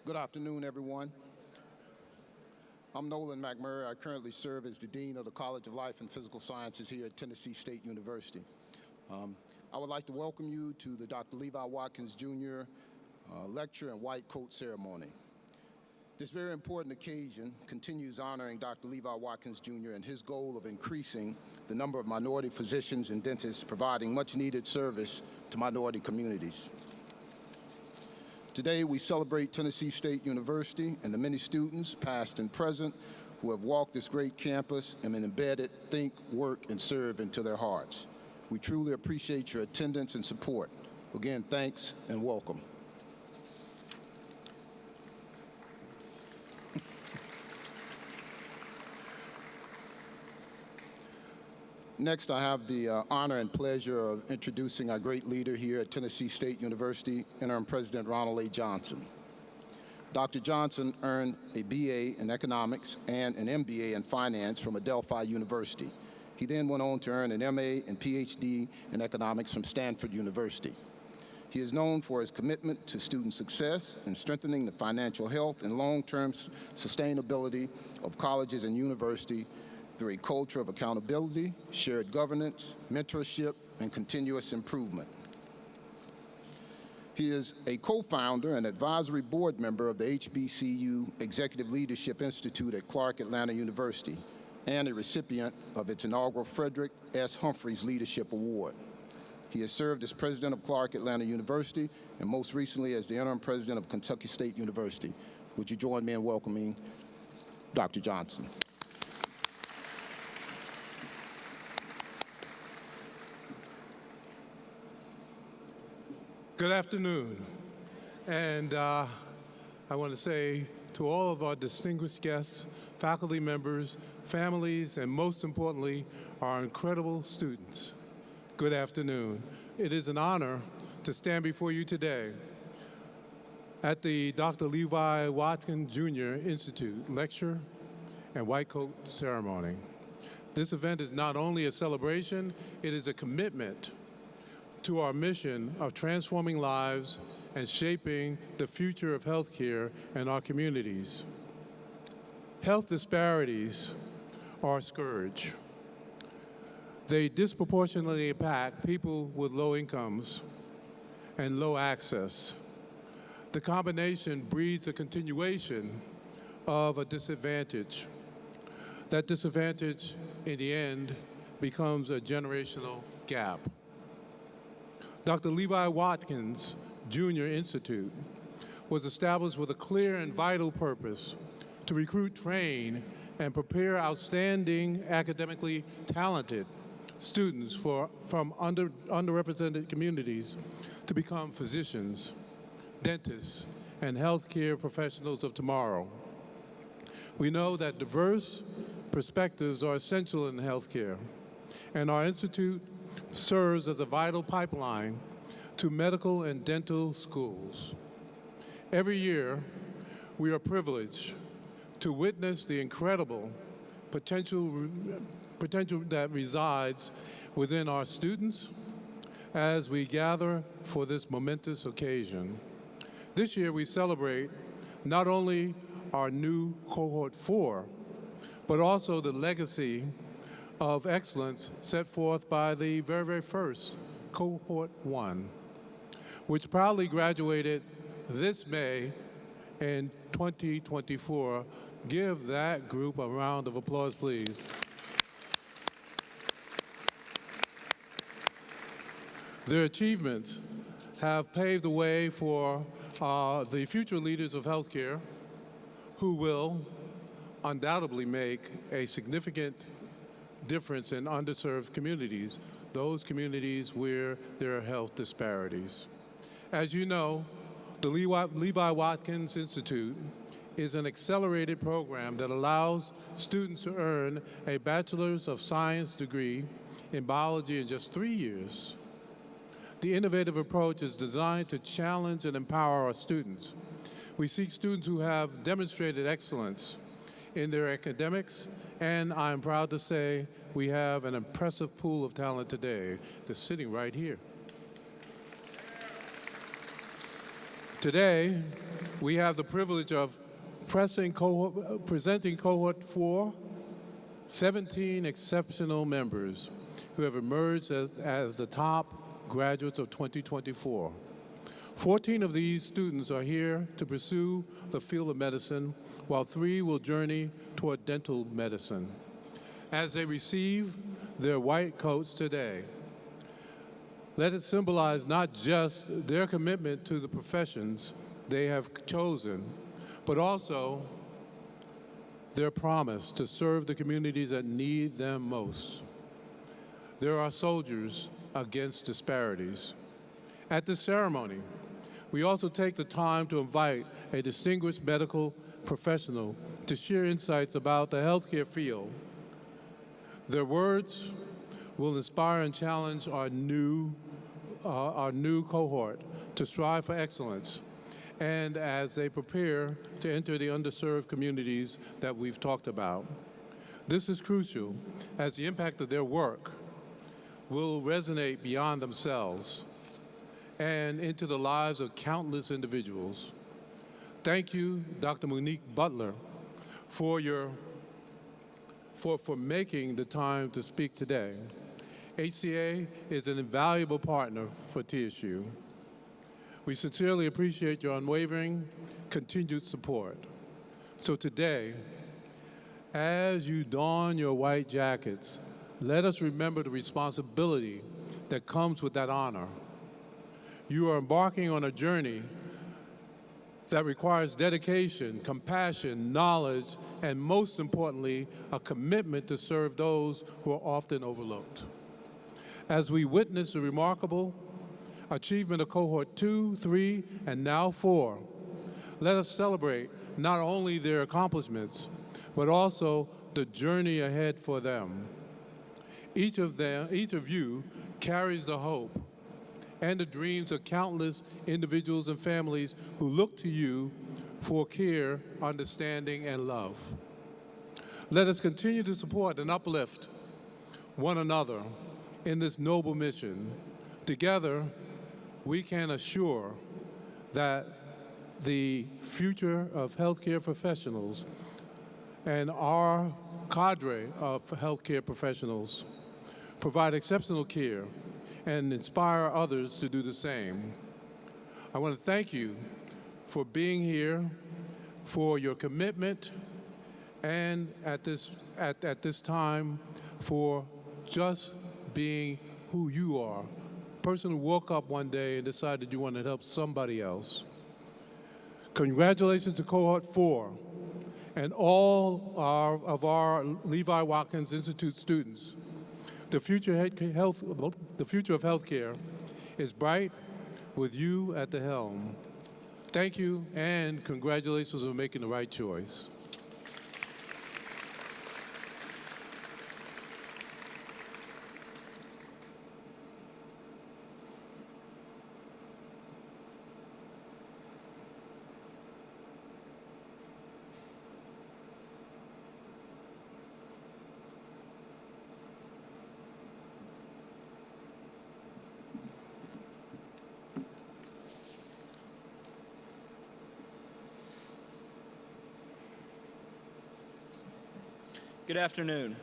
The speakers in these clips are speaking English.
Good afternoon, everyone. I'm Nolan McMurray. I currently serve as the Dean of the College of Life and Physical Sciences here at Tennessee State University. I would like to welcome you to the Dr. Levi Watkins Jr. Lecture and White Coat Ceremony. This very important occasion continues honoring Dr. Levi Watkins Jr. and his goal of increasing the number of minority physicians and dentists providing much-needed service to minority communities. Today, we celebrate Tennessee State University and the many students, past and present, who have walked this great campus and been embedded, think, work, and serve into their hearts. We truly appreciate your attendance and support. Again, thanks and welcome. Next, I have the honor and pleasure of introducing our great leader here at Tennessee State University, Interim President Ronald A. Johnson. Dr. Johnson earned a BA in economics and an MBA in finance from Adelphi University. He then went on to earn an MA and PhD in economics from Stanford University. He is known for his commitment to student success and strengthening the financial health and long-term sustainability of colleges and universities through a culture of accountability, shared governance, mentorship, and continuous improvement. He is a co-founder and advisory board member of the HBCU Executive Leadership Institute at Clark Atlanta University and a recipient of its inaugural Frederick S. Humphreys Leadership Award. He has served as president of Clark Atlanta University and most recently as the interim president of Kentucky State University. Would you join me in welcoming Dr. Johnson? Good afternoon, and I want to say to all of our distinguished guests, faculty members, families, and most importantly, our incredible students, good afternoon. It is an honor to stand before you today at the Dr. Levi Watkins Jr. Institute Lecture and White Coat Ceremony. This event is not only a celebration, it is a commitment to our mission of transforming lives and shaping the future of healthcare in our communities. Health disparities are a scourge. They disproportionately impact people with low incomes and low access. The combination breeds a continuation of a disadvantage. That disadvantage, in the end, becomes a generational gap. Dr. Levi Watkins Jr. Institute was established with a clear and vital purpose to recruit, train, and prepare outstanding academically talented students from underrepresented communities to become physicians, dentists, and healthcare professionals of tomorrow. We know that diverse perspectives are essential in healthcare, and our institute serves as a vital pipeline to medical and dental schools. Every year, we are privileged to witness the incredible potential that resides within our students as we gather for this momentous occasion. This year, we celebrate not only our new Cohort 4, but also the legacy of excellence set forth by the very first Cohort 1, which proudly graduated this May in 2024. Give that group a round of applause, please. Their achievements have paved the way for the future leaders of healthcare who will undoubtedly make a significant difference in underserved communities, those communities where there are health disparities. As you know, the Levi Watkins Institute is an accelerated program that allows students to earn a Bachelor's of Science degree in biology in just 3 years. The innovative approach is designed to challenge and empower our students. We seek students who have demonstrated excellence in their academics, and I'm proud to say we have an impressive pool of talent today that's sitting right here. Today, we have the privilege of presenting Cohort 4, 17 exceptional members who have emerged as the top graduates of 2024. 14 of these students are here to pursue the field of medicine, while 3 will journey toward dental medicine. As they receive their white coats today, let it symbolize not just their commitment to the professions they have chosen, but also their promise to serve the communities that need them most. There are soldiers against disparities. At this ceremony, we also take the time to invite a distinguished medical professional to share insights about the healthcare field. Their words will inspire and challenge our new cohort to strive for excellence, and as they prepare to enter the underserved communities that we've talked about. This is crucial, as the impact of their work will resonate beyond themselves and into the lives of countless individuals. Thank you, Dr. Monique Butler, for making the time to speak today. HCA is an invaluable partner for TSU. We sincerely appreciate your unwavering, continued support. So today, as you don your white jackets, let us remember the responsibility that comes with that honor. You are embarking on a journey that requires dedication, compassion, knowledge, and most importantly, a commitment to serve those who are often overlooked. As we witness the remarkable achievement of Cohort 2, 3, and now 4, let us celebrate not only their accomplishments, but also the journey ahead for them. Each of you carries the hope and the dreams of countless individuals and families who look to you for care, understanding, and love. Let us continue to support and uplift one another in this noble mission. Together, we can assure that the future of healthcare professionals and our cadre of healthcare professionals provide exceptional care and inspire others to do the same. I want to thank you for being here, for your commitment, and at this time for just being who you are. A person who woke up one day and decided you wanted to help somebody else. Congratulations to Cohort 4 and all of our Levi Watkins Institute students. The future of healthcare is bright with you at the helm. Thank you, and congratulations on making the right choice. Good afternoon.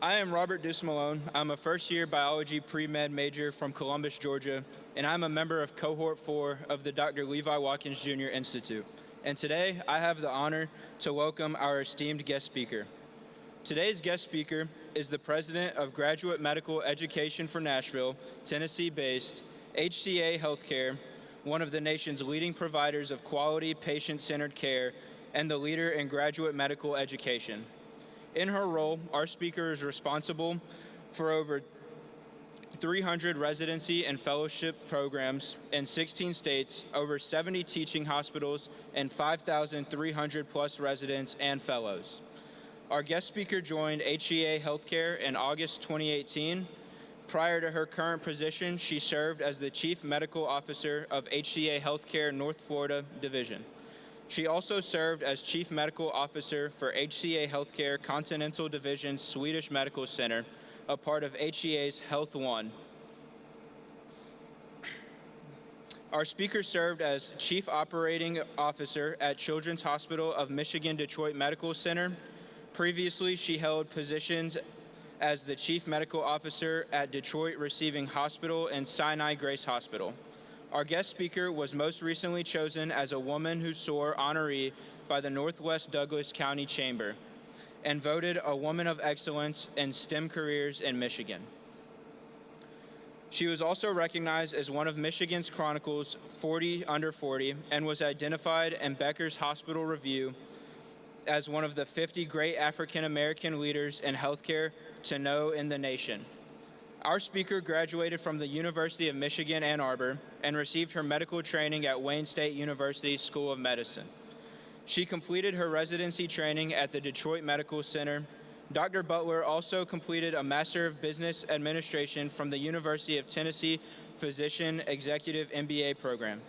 I am Robert Deuce-Malone. I'm a first-year biology pre-med major from Columbus, Georgia, and I'm a member of Cohort 4 of the Dr. Levi Watkins Jr. Institute. And today, I have the honor to welcome our esteemed guest speaker. Today's guest speaker is the president of Graduate Medical Education for Nashville, Tennessee-based HCA Healthcare, one of the nation's leading providers of quality, patient-centered care, and the leader in graduate medical education. In her role, our speaker is responsible for over 300 residency and fellowship programs in 16 states, over 70 teaching hospitals, and 5,300 plus residents and fellows. Our guest speaker joined HCA Healthcare in August 2018. Prior to her current position, she served as the Chief Medical Officer of HCA Healthcare North Florida Division. She also served as Chief Medical Officer for HCA Healthcare Continental Division's Swedish Medical Center, a part of HCA's Health One. Our speaker served as Chief Operating Officer at Children's Hospital of Michigan Detroit Medical Center. Previously, she held positions as the Chief Medical Officer at Detroit Receiving Hospital and Sinai Grace Hospital. Our guest speaker was most recently chosen as a Woman Who Soar honoree by the Northwest Douglas County Chamber and voted a Woman of Excellence in STEM Careers in Michigan. She was also recognized as one of Michigan's Chronicle's 40 Under 40 and was identified in Becker's Hospital Review as one of the 50 great African American leaders in healthcare to know in the nation. Our speaker graduated from the University of Michigan, Ann Arbor, and received her medical training at Wayne State University School of Medicine. She completed her residency training at the Detroit Medical Center. Dr. Butler also completed a Master of Business Administration from the University of Tennessee Physician Executive MBA program.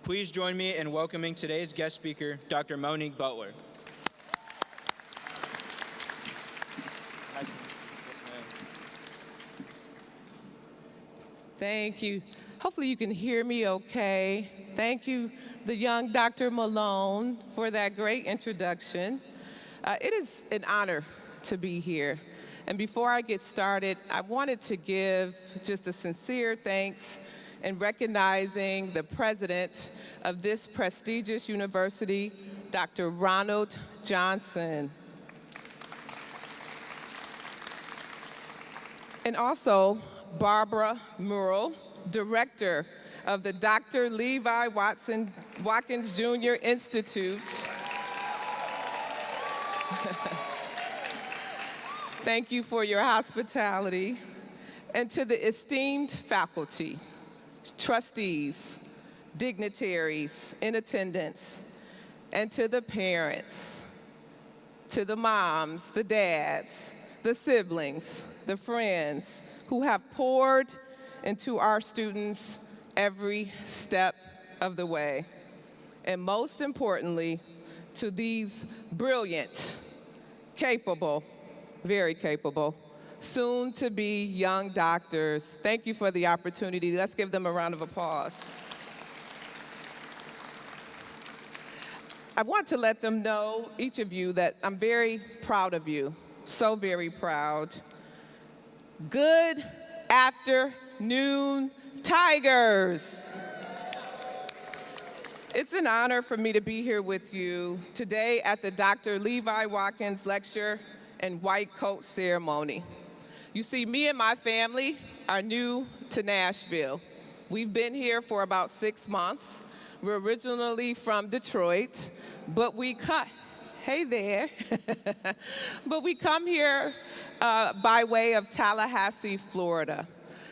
Please join me in welcoming today's guest speaker, Dr. Monique Butler. Thank you. Hopefully you can hear me okay. Thank you, the young Dr. Malone, for that great introduction. It is an honor to be here. And before I get started, I wanted to give just a sincere thanks in recognizing the president of this prestigious university, Dr. Ronald Johnson. And also Barbara Murrell, director of the Dr. Levi Watkins Jr. Institute. Thank you for your hospitality. And to the esteemed faculty, trustees, dignitaries in attendance, and to the parents, to the moms, the dads, the siblings, the friends who have poured into our students every step of the way. And most importantly, to these brilliant, capable, very capable, soon-to-be young doctors. Thank you for the opportunity. Let's give them a round of applause. I want to let them know, each of you, that I'm very proud of you, so very proud. Good afternoon, Tigers. It's an honor for me to be here with you today at the Dr. Levi Watkins Lecture and White Coat Ceremony. You see, me and my family are new to Nashville. We've been here for about 6 months. We're originally from Detroit, but we come here by way of Tallahassee, Florida.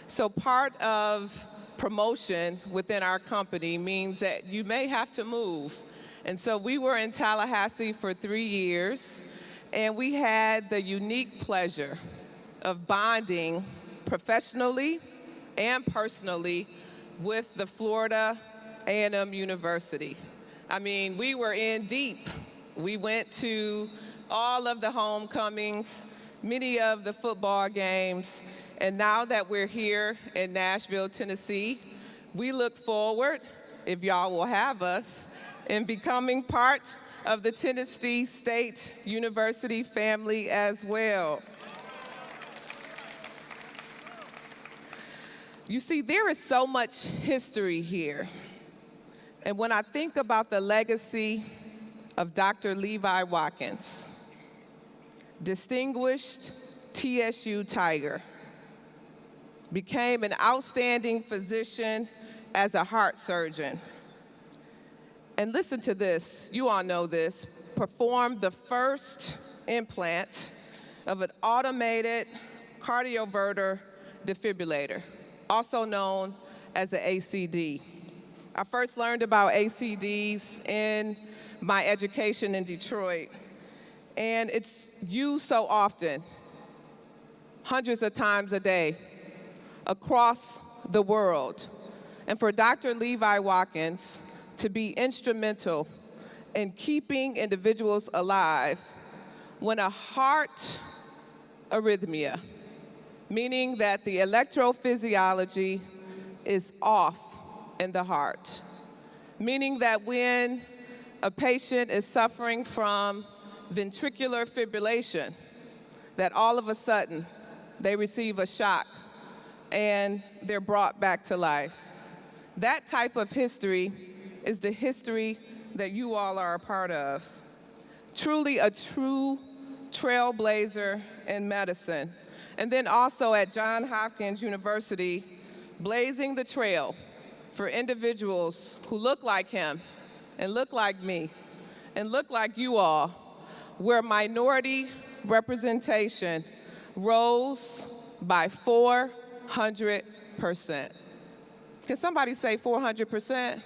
So part of promotion within our company means that you may have to move. And so we were in Tallahassee for 3 years, and we had the unique pleasure of bonding professionally and personally with the Florida A&M University. I mean, we were in deep. We went to all of the homecomings, many of the football games, and now that we're here in Nashville, Tennessee, we look forward, if y'all will have us, in becoming part of the Tennessee State University family as well. You see, there is so much history here. And when I think about the legacy of Dr. Levi Watkins, distinguished TSU Tiger, became an outstanding physician as a heart surgeon. And listen to this, you all know this, performed the first implant of an automated cardioverter defibrillator, also known as an ACD. I first learned about ACDs in my education in Detroit, and it's used so often, hundreds of times a day, across the world. And for Dr. Levi Watkins to be instrumental in keeping individuals alive when a heart arrhythmia, meaning that the electrophysiology is off in the heart, meaning that when a patient is suffering from ventricular fibrillation, that all of a sudden they receive a shock and they're brought back to life. That type of history is the history that you all are a part of. Truly a true trailblazer in medicine. And then also at Johns Hopkins University, blazing the trail for individuals who look like him and look like me and look like you all, where minority representation rose by 400%. Can somebody say 400%?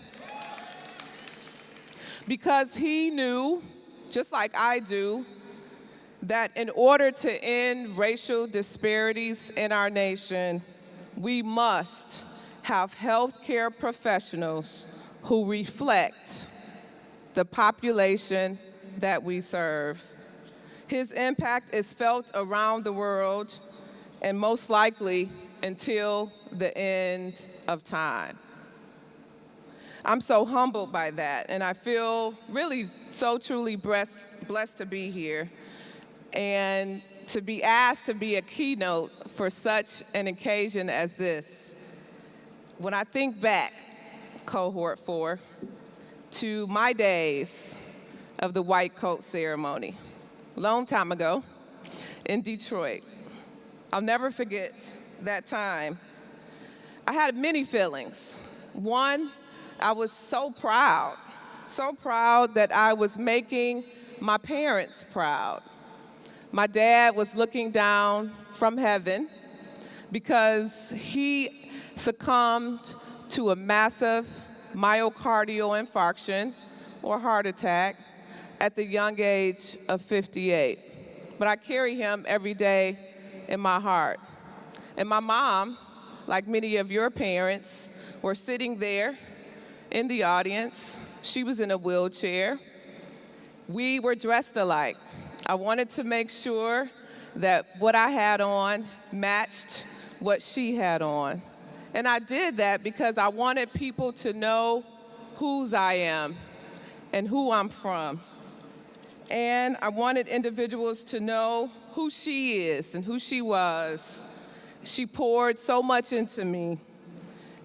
Because he knew, just like I do, that in order to end racial disparities in our nation, we must have healthcare professionals who reflect the population that we serve. His impact is felt around the world and most likely until the end of time. I'm so humbled by that, and I feel really so truly blessed to be here and to be asked to be a keynote for such an occasion as this. When I think back, Cohort 4, to my days of the white coat ceremony, a long time ago in Detroit, I'll never forget that time. I had many feelings. One, I was so proud that I was making my parents proud. My dad was looking down from heaven because he succumbed to a massive myocardial infarction or heart attack at the young age of 58. But I carry him every day in my heart. And my mom, like many of your parents, were sitting there in the audience. She was in a wheelchair. We were dressed alike. I wanted to make sure that what I had on matched what she had on. And I did that because I wanted people to know whose I am and who I'm from. And I wanted individuals to know who she is and who she was. She poured so much into me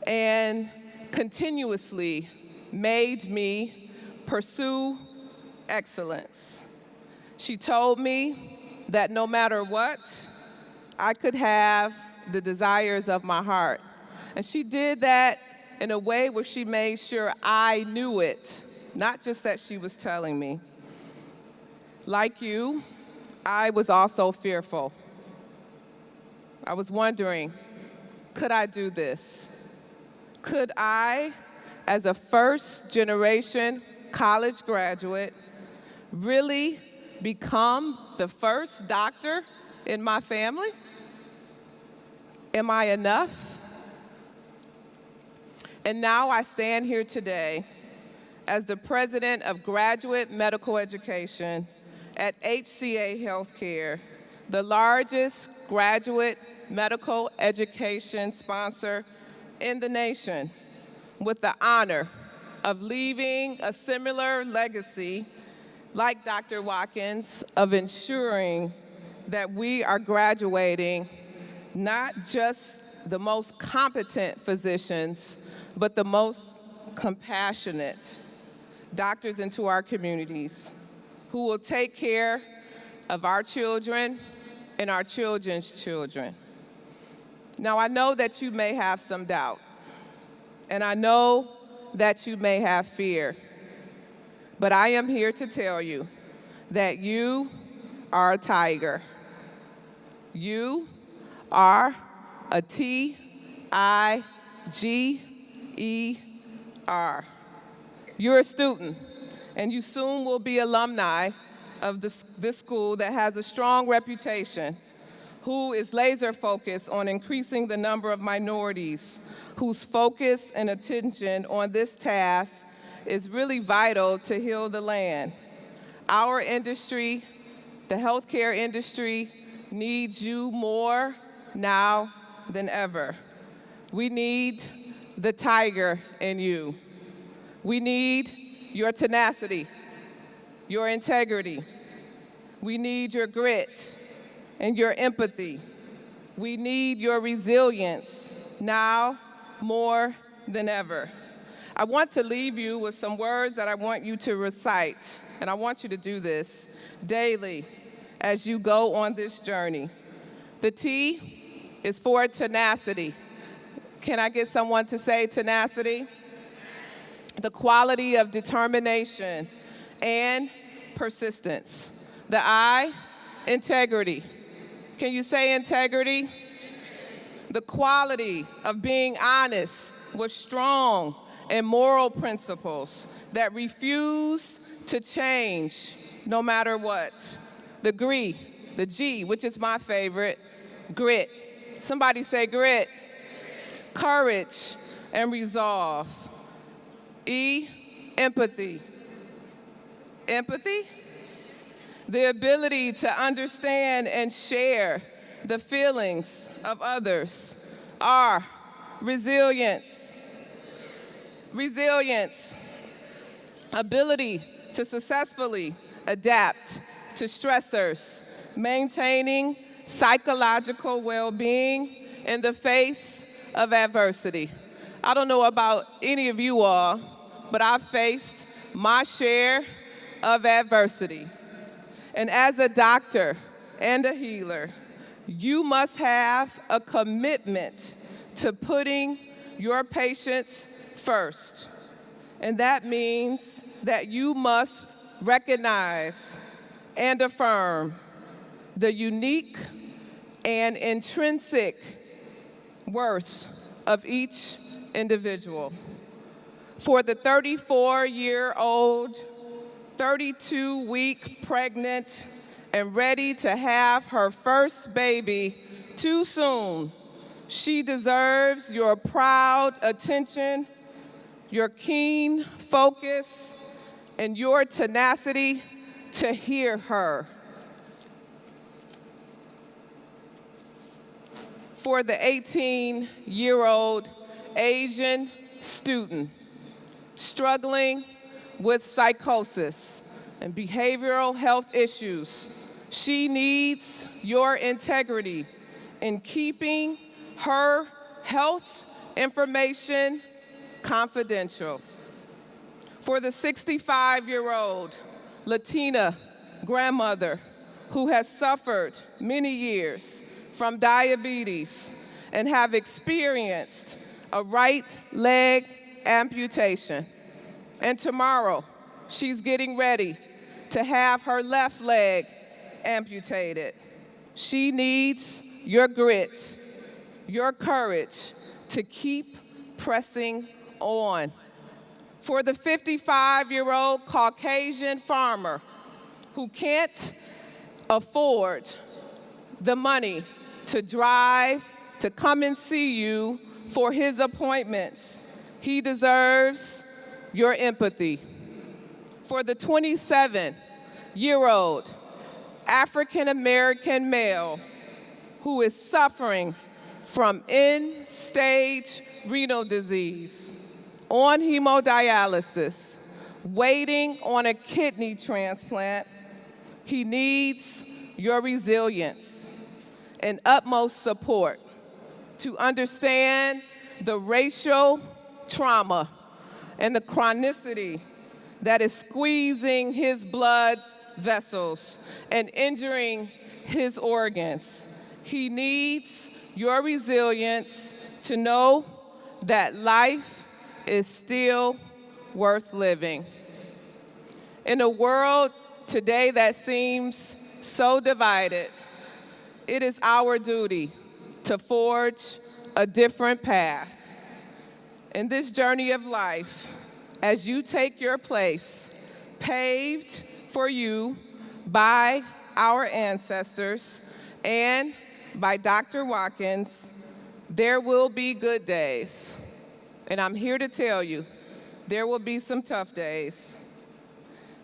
and continuously made me pursue excellence. She told me that no matter what, I could have the desires of my heart. And she did that in a way where she made sure I knew it, not just that she was telling me. Like you, I was also fearful. I was wondering, could I do this? Could I, as a first-generation college graduate, really become the first doctor in my family? Am I enough? And now I stand here today as the president of graduate medical education at HCA Healthcare, the largest graduate medical education sponsor in the nation, with the honor of leaving a similar legacy, like Dr. Watkins, of ensuring that we are graduating not just the most competent physicians, but the most compassionate doctors into our communities who will take care of our children and our children's children. Now, I know that you may have some doubt, and I know that you may have fear, but I am here to tell you that you are a tiger. You are a T-I-G-E-R. You're a student, and you soon will be alumni of this school that has a strong reputation, who is laser focused on increasing the number of minorities, whose focus and attention on this task is really vital to heal the land. Our industry, the healthcare industry, needs you more now than ever. We need the tiger in you. We need your tenacity, your integrity. We need your grit and your empathy. We need your resilience now more than ever. I want to leave you with some words that I want you to recite, and I want you to do this daily as you go on this journey. The T is for tenacity. Can I get someone to say tenacity? The quality of determination and persistence. The I, integrity. Can you say integrity? The quality of being honest with strong and moral principles that refuse to change no matter what. The G, which is my favorite, grit. Somebody say grit. Courage and resolve. E, empathy. Empathy? The ability to understand and share the feelings of others. R, resilience. Resilience. Ability to successfully adapt to stressors, maintaining psychological well-being in the face of adversity. I don't know about any of you all, but I've faced my share of adversity. And as a doctor and a healer, you must have a commitment to putting your patients first. And that means that you must recognize and affirm the unique and intrinsic worth of each individual. For the 34-year-old, 32-week pregnant, and ready to have her first baby too soon, she deserves your proud attention, your keen focus, and your tenacity to hear her. For the 18-year-old Asian student struggling with psychosis and behavioral health issues, she needs your integrity in keeping her health information confidential. For the 65-year-old Latina grandmother who has suffered many years from diabetes and have experienced a right leg amputation. And tomorrow, she's getting ready to have her left leg amputated. She needs your grit, your courage to keep pressing on. For the 55-year-old Caucasian farmer who can't afford the money to drive to come and see you for his appointments, he deserves your empathy. For the 27-year-old African-American male who is suffering from end-stage renal disease, on hemodialysis, waiting on a kidney transplant, he needs your resilience and utmost support to understand the racial trauma and the chronicity that is squeezing his blood vessels and injuring his organs. He needs your resilience to know that life is still worth living. In a world today that seems so divided, it is our duty to forge a different path. In this journey of life, as you take your place, paved for you by our ancestors and by Dr. Watkins, there will be good days. And I'm here to tell you, there will be some tough days.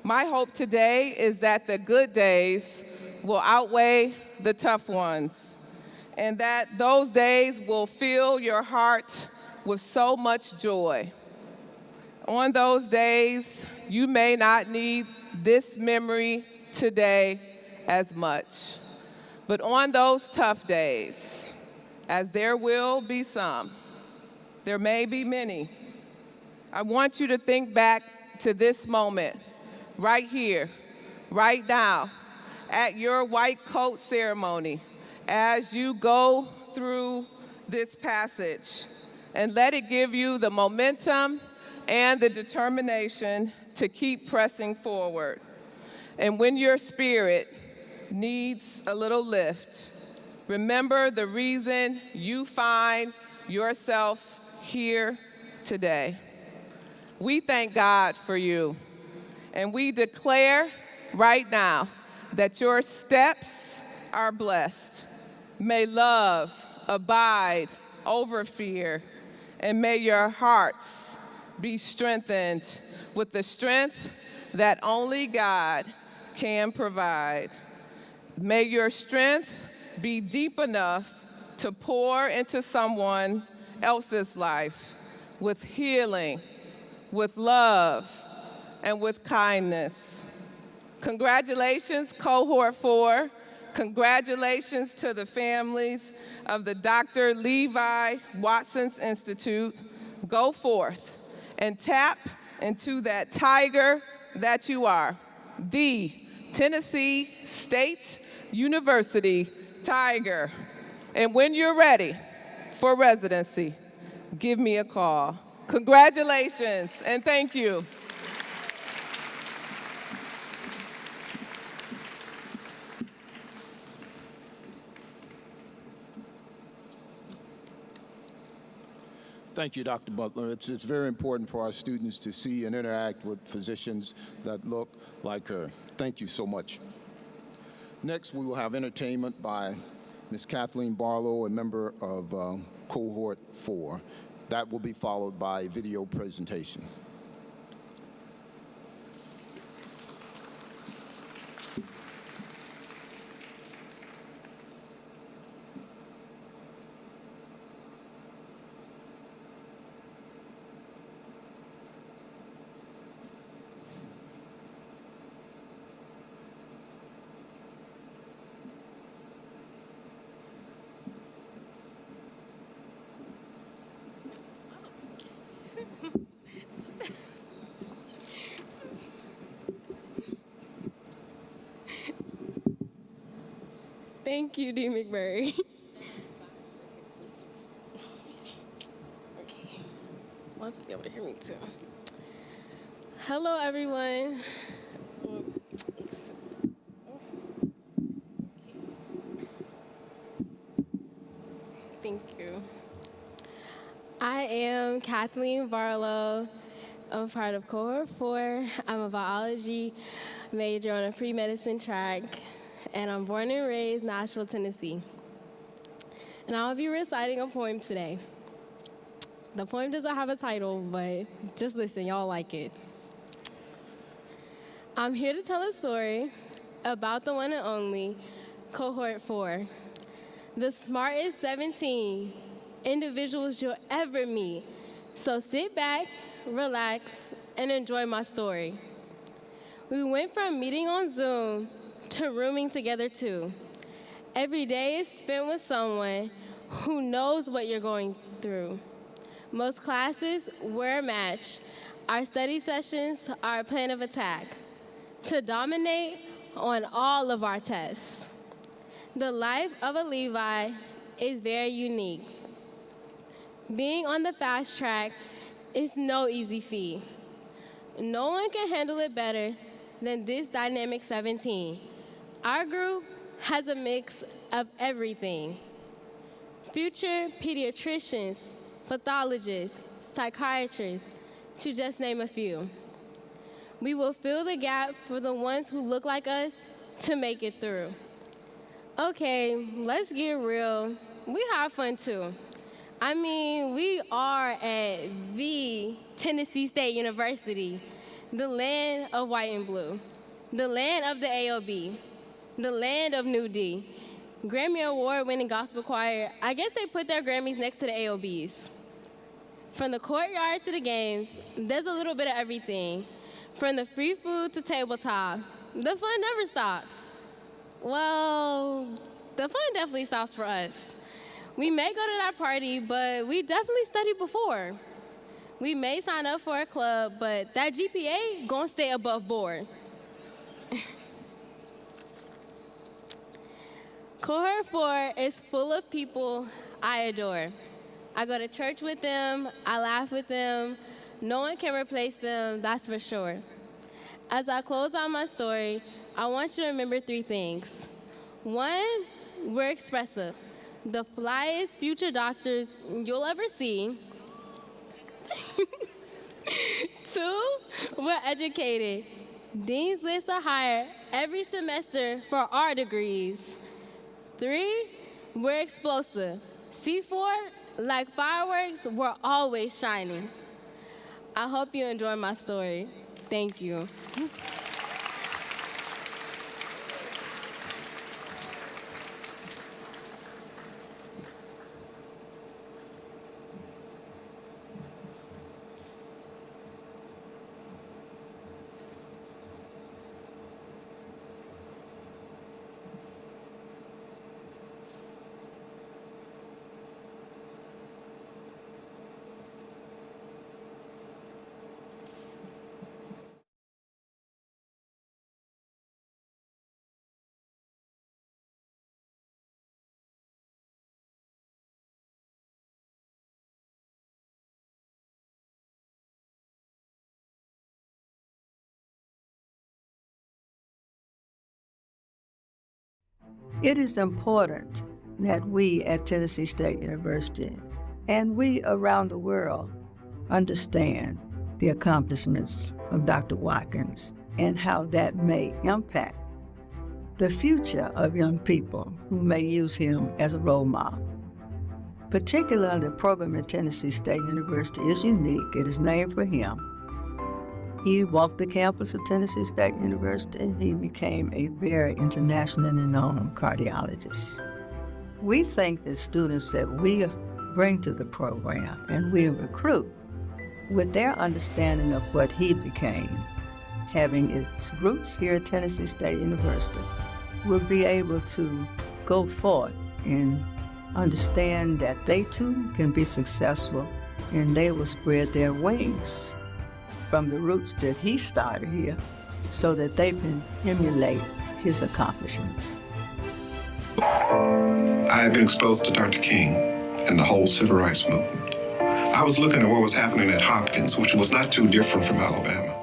My hope today is that the good days will outweigh the tough ones, and that those days will fill your heart with so much joy. On those days, you may not need this memory today as much. But on those tough days, as there will be some, there may be many, I want you to think back to this moment, right here, right now, at your white coat ceremony, as you go through this passage, and let it give you the momentum and the determination to keep pressing forward. And when your spirit needs a little lift, remember the reason you find yourself here today. We thank God for you, and we declare right now that your steps are blessed. May love abide over fear, and may your hearts be strengthened with the strength that only God can provide. May your strength be deep enough to pour into someone else's life with healing, with love, and with kindness. Congratulations, Cohort 4. Congratulations to the families of the Dr. Levi Watkins Institute. Go forth and tap into that tiger that you are, the Tennessee State University Tiger. And when you're ready for residency, give me a call. Congratulations, and thank you. Thank you, Dr. Butler. It's very important for our students to see and interact with physicians that look like her. Thank you so much. Next, we will have entertainment by Ms. Kathleen Barlow, a member of Cohort 4. That will be followed by a video presentation. Thank you, Dean McMurray. Okay. I want to be able to hear me too. Hello, everyone. Thank you. I am Kathleen Barlow. I'm part of Cohort 4. I'm a biology major on a pre-medicine track, and I'm born and raised Nashville, Tennessee. And I'll be reciting a poem today. The poem doesn't have a title, but just listen, y'all like it. I'm here to tell a story about the one and only Cohort 4, the smartest 17 individuals you'll ever meet. So sit back, relax, and enjoy my story. We went from meeting on Zoom to rooming together too. Every day is spent with someone who knows what you're going through. Most classes were a match. Our study sessions are a plan of attack to dominate on all of our tests. The life of a Levi is very unique. Being on the fast track is no easy feat. No one can handle it better than this dynamic 17. Our group has a mix of everything. Future pediatricians, pathologists, psychiatrists, to just name a few. We will fill the gap for the ones who look like us to make it through. Okay, let's get real. We have fun too. I mean, we are at the Tennessee State University, the land of white and blue, the land of the AOB, the land of New D, Grammy Award-winning gospel choir. I guess they put their Grammys next to the AOBs. From the courtyard to the games, there's a little bit of everything. From the free food to tabletop, the fun never stops. Well, the fun definitely stops for us. We may go to that party, but we definitely studied before. We may sign up for a club, but that GPA gonna stay above board. Cohort 4 is full of people I adore. I go to church with them, I laugh with them. No one can replace them, that's for sure. As I close out my story, I want you to remember 3 things. 1, we're expressive. The flyest future doctors you'll ever see. 2, we're educated. Dean's lists are higher every semester for our degrees. 3, we're explosive. C4, like fireworks, we're always shining. I hope you enjoy my story. Thank you. It is important that we at Tennessee State University and we around the world understand the accomplishments of Dr. Watkins and how that may impact the future of young people who may use him as a role model. Particularly, the program at Tennessee State University is unique. It is named for him. He walked the campus of Tennessee State University, and he became a very internationally known cardiologist. We think that students that we bring to the program and we recruit, with their understanding of what he became, having its roots here at Tennessee State University, will be able to go forth and understand that they too can be successful, and they will spread their wings from the roots that he started here so that they can emulate his accomplishments. I had been exposed to Dr. King and the whole civil rights movement. I was looking at what was happening at Hopkins, which was not too different from Alabama.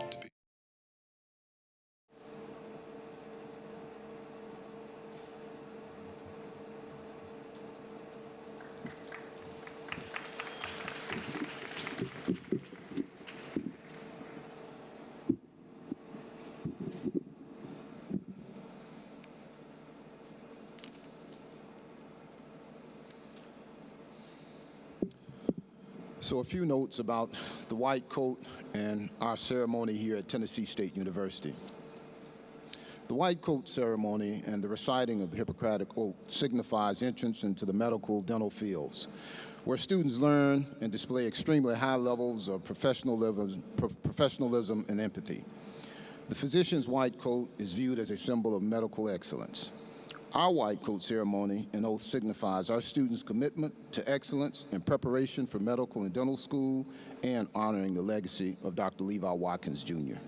So a few notes about the white coat and our ceremony here at Tennessee State University. The white coat ceremony and the reciting of the Hippocratic Oath signifies entrance into the medical dental fields, where students learn and display extremely high levels of professionalism and empathy. The physician's white coat is viewed as a symbol of medical excellence. Our white coat ceremony and oath signifies our students' commitment to excellence in preparation for medical and dental school and honoring the legacy of Dr. Levi Watkins, Jr.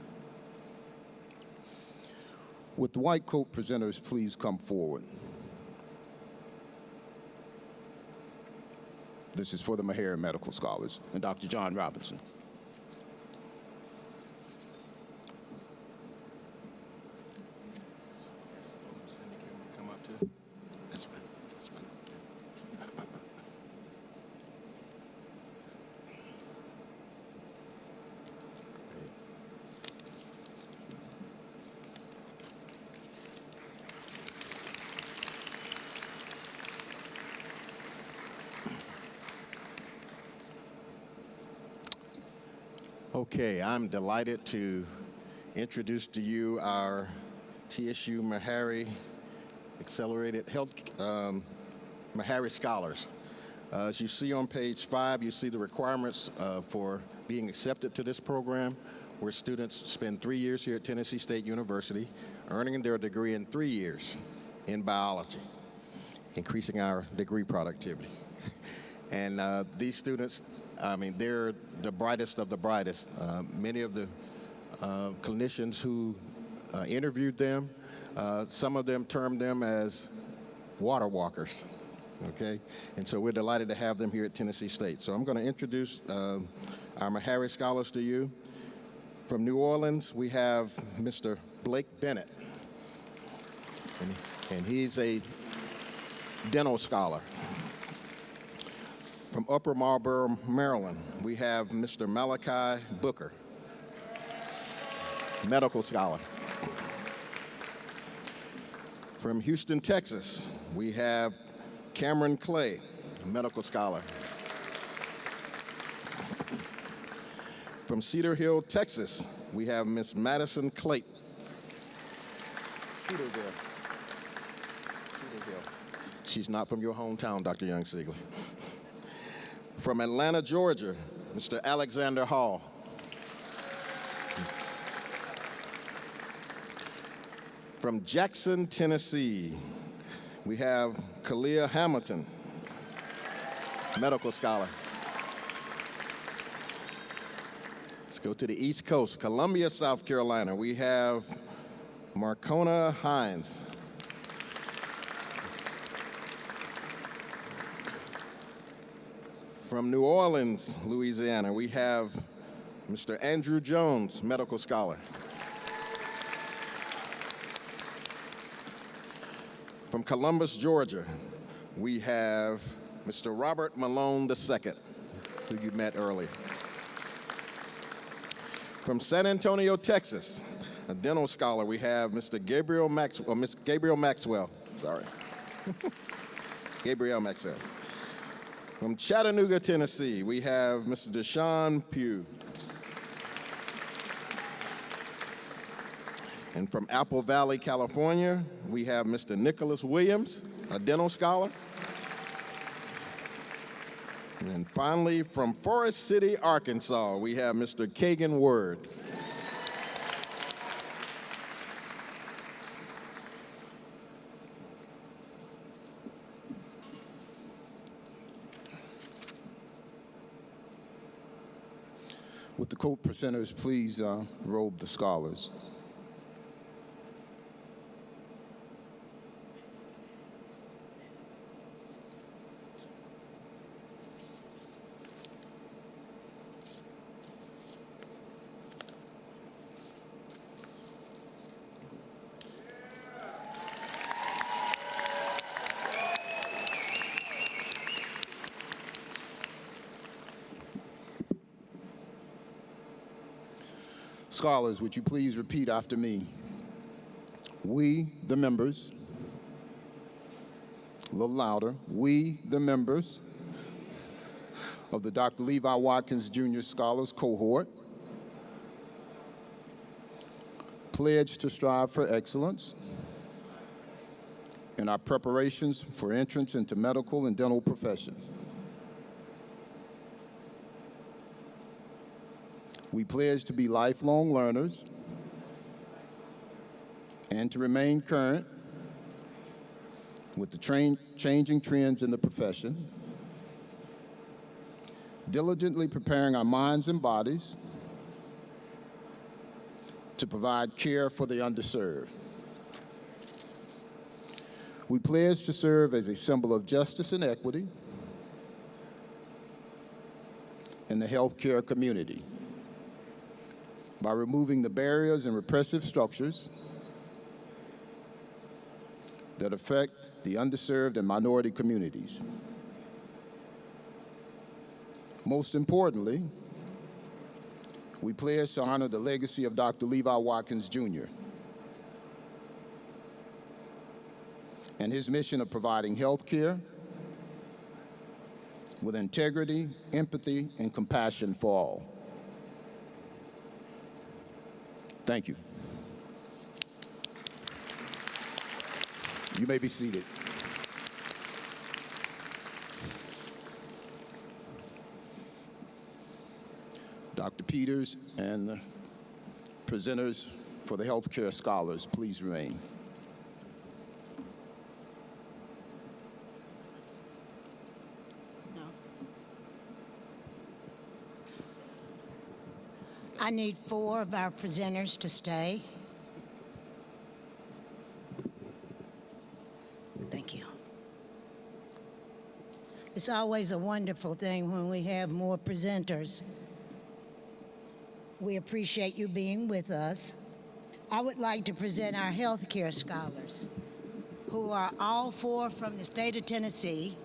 Would the white coat presenters please come forward? This is for the Meharry Medical Scholars and Dr. John Robinson. Okay, I'm delighted to introduce to you our TSU Meharry Accelerated Health Meharry Scholars. As you see on page 5, you see the requirements for being accepted to this program, where students spend 3 years here at Tennessee State University, earning their degree in 3 years in biology, increasing our degree productivity. And these students, I mean, they're the brightest of the brightest. Many of the clinicians who interviewed them, some of them termed them as water walkers. Okay, and so we're delighted to have them here at Tennessee State. So I'm going to introduce our Meharry Scholars to you. From New Orleans, we have Mr. Blake Bennett, and he's a dental scholar. From Upper Marlboro, Maryland, we have Mr. Malachi Booker, medical scholar. From Houston, Texas, we have Cameron Clay, a medical scholar. From Cedar Hill, Texas, we have Miss Madison Clayton. Cedarville. She's not from your hometown, Dr. Young-Siegler. From Atlanta, Georgia, Mr. Alexander Hall. From Jackson, Tennessee, we have Kalia Hamilton, medical scholar. Let's go to the East Coast, Columbia, South Carolina. We have Marcona Hines. From New Orleans, Louisiana, we have Mr. Andrew Jones, medical scholar. From Columbus, Georgia, we have Mr. Robert Malone II, who you met earlier. From San Antonio, Texas, a dental scholar, we have Mr. Gabriel Maxwell, Miss Gabriel Maxwell, sorry. Gabriel Maxwell. From Chattanooga, Tennessee, we have Mr. Deshaun Pugh. And from Apple Valley, California, we have Mr. Nicholas Williams, a dental scholar. And then finally, from Forest City, Arkansas, we have Mr. Kagan Word. Would the co-presenters please robe the scholars? Scholars, would you please repeat after me? We, the members, a little louder, we, the members of the Dr. Levi Watkins Jr. Scholars Cohort, pledge to strive for excellence in our preparations for entrance into medical and dental profession. We pledge to be lifelong learners and to remain current with the changing trends in the profession, diligently preparing our minds and bodies to provide care for the underserved. We pledge to serve as a symbol of justice and equity in the healthcare community by removing the barriers and repressive structures that affect the underserved and minority communities. Most importantly, we pledge to honor the legacy of Dr. Levi Watkins Jr. and his mission of providing health care with integrity, empathy, and compassion for all. Thank you. You may be seated. repeaters and the presenters for the healthcare scholars, please remain. No. I need 4 of our presenters to stay. Thank you. It's always a wonderful thing when we have more presenters. We appreciate you being with us. I would like to present our healthcare scholars, who are all 4 from the state of Tennessee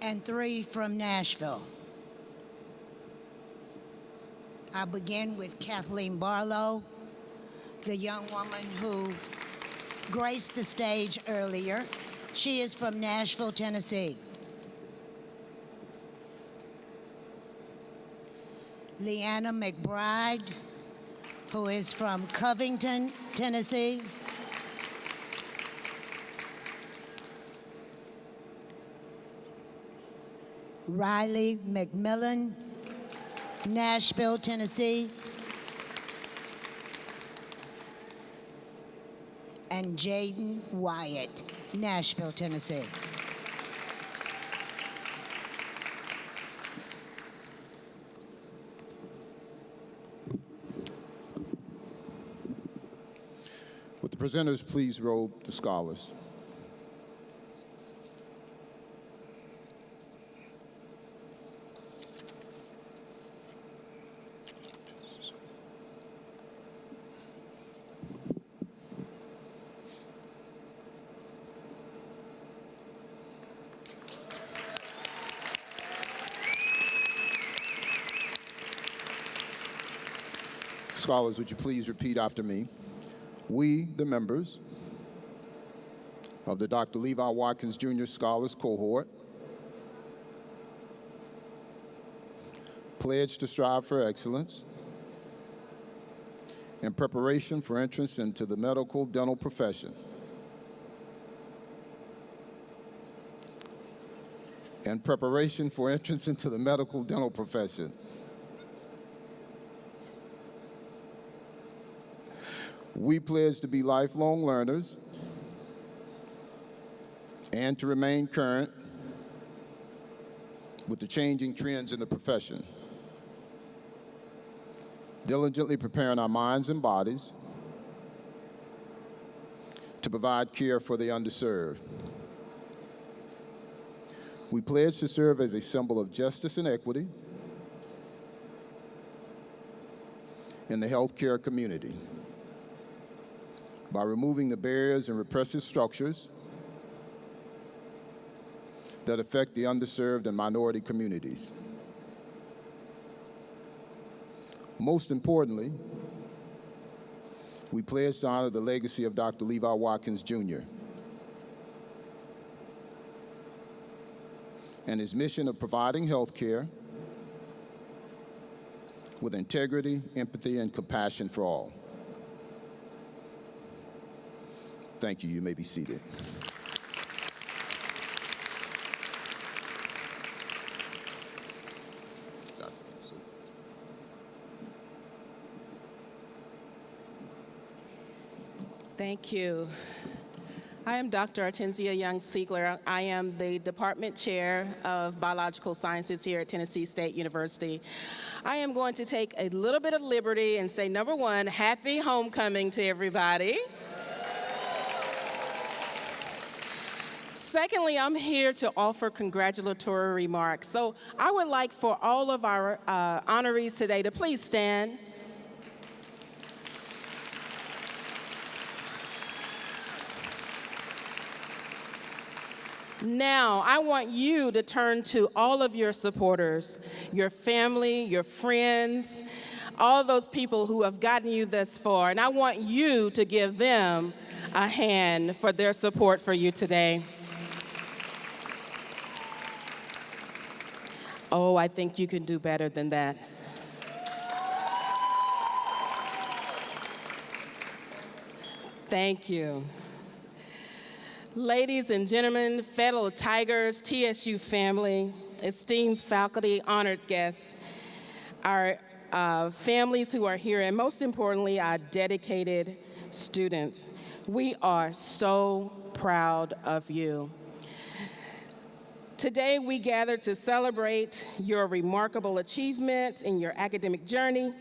and 3 from Nashville. I'll begin with Kathleen Barlow, the young woman who graced the stage earlier. She is from Nashville, Tennessee. Leanna McBride, who is from Covington, Tennessee. Riley McMillan, Nashville, Tennessee. And Jaden Wyatt, Nashville, Tennessee. Would the presenters please robe the scholars? Scholars, would you please repeat after me? We, the members of the Dr. Levi Watkins Jr. Scholars Cohort, pledge to strive for excellence in preparation for entrance into the medical dental profession. In preparation for entrance into the medical dental profession. We pledge to be lifelong learners and to remain current with the changing trends in the profession, diligently preparing our minds and bodies to provide care for the underserved. We pledge to serve as a symbol of justice and equity in the healthcare community by removing the barriers and repressive structures that affect the underserved and minority communities. Most importantly, we pledge to honor the legacy of Dr. Levi Watkins Jr. and his mission of providing health care with integrity, empathy, and compassion for all. Thank you. You may be seated. Thank you. I am Dr. Artenzia Young-Siegler. I am the Department Chair of Biological Sciences here at Tennessee State University. I am going to take a little bit of liberty and say, number one, happy homecoming to everybody. Secondly, I'm here to offer congratulatory remarks. So I would like for all of our honorees today to please stand. Now, I want you to turn to all of your supporters, your family, your friends, all those people who have gotten you this far, and I want you to give them a hand for their support for you today. Oh, I think you can do better than that. Thank you. Ladies and gentlemen, fellow Tigers, TSU family, esteemed faculty, honored guests, our families who are here, and most importantly, our dedicated students. We are so proud of you. Today, we gather to celebrate your remarkable achievement in your academic journey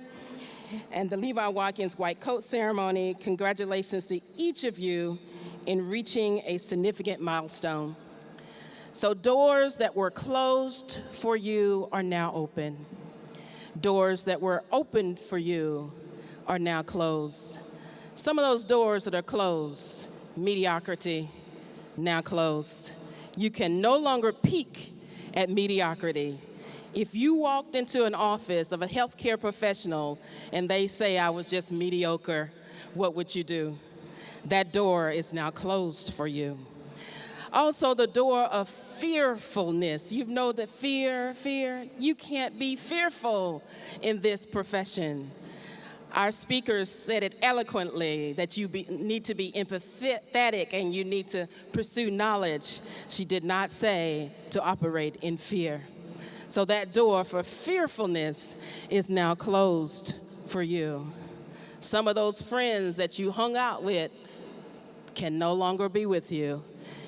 and the Levi Watkins White Coat Ceremony. Congratulations to each of you in reaching a significant milestone. So doors that were closed for you are now open. Doors that were opened for you are now closed. Some of those doors that are closed, mediocrity, now closed. You can no longer peek at mediocrity. If you walked into an office of a healthcare professional and they say, I was just mediocre, what would you do? That door is now closed for you. Also, the door of fearfulness. You know that fear, you can't be fearful in this profession. Our speakers said it eloquently, that you need to be empathetic and you need to pursue knowledge. She did not say to operate in fear. So that door for fearfulness is now closed for you. Some of those friends that you hung out with can no longer be with you.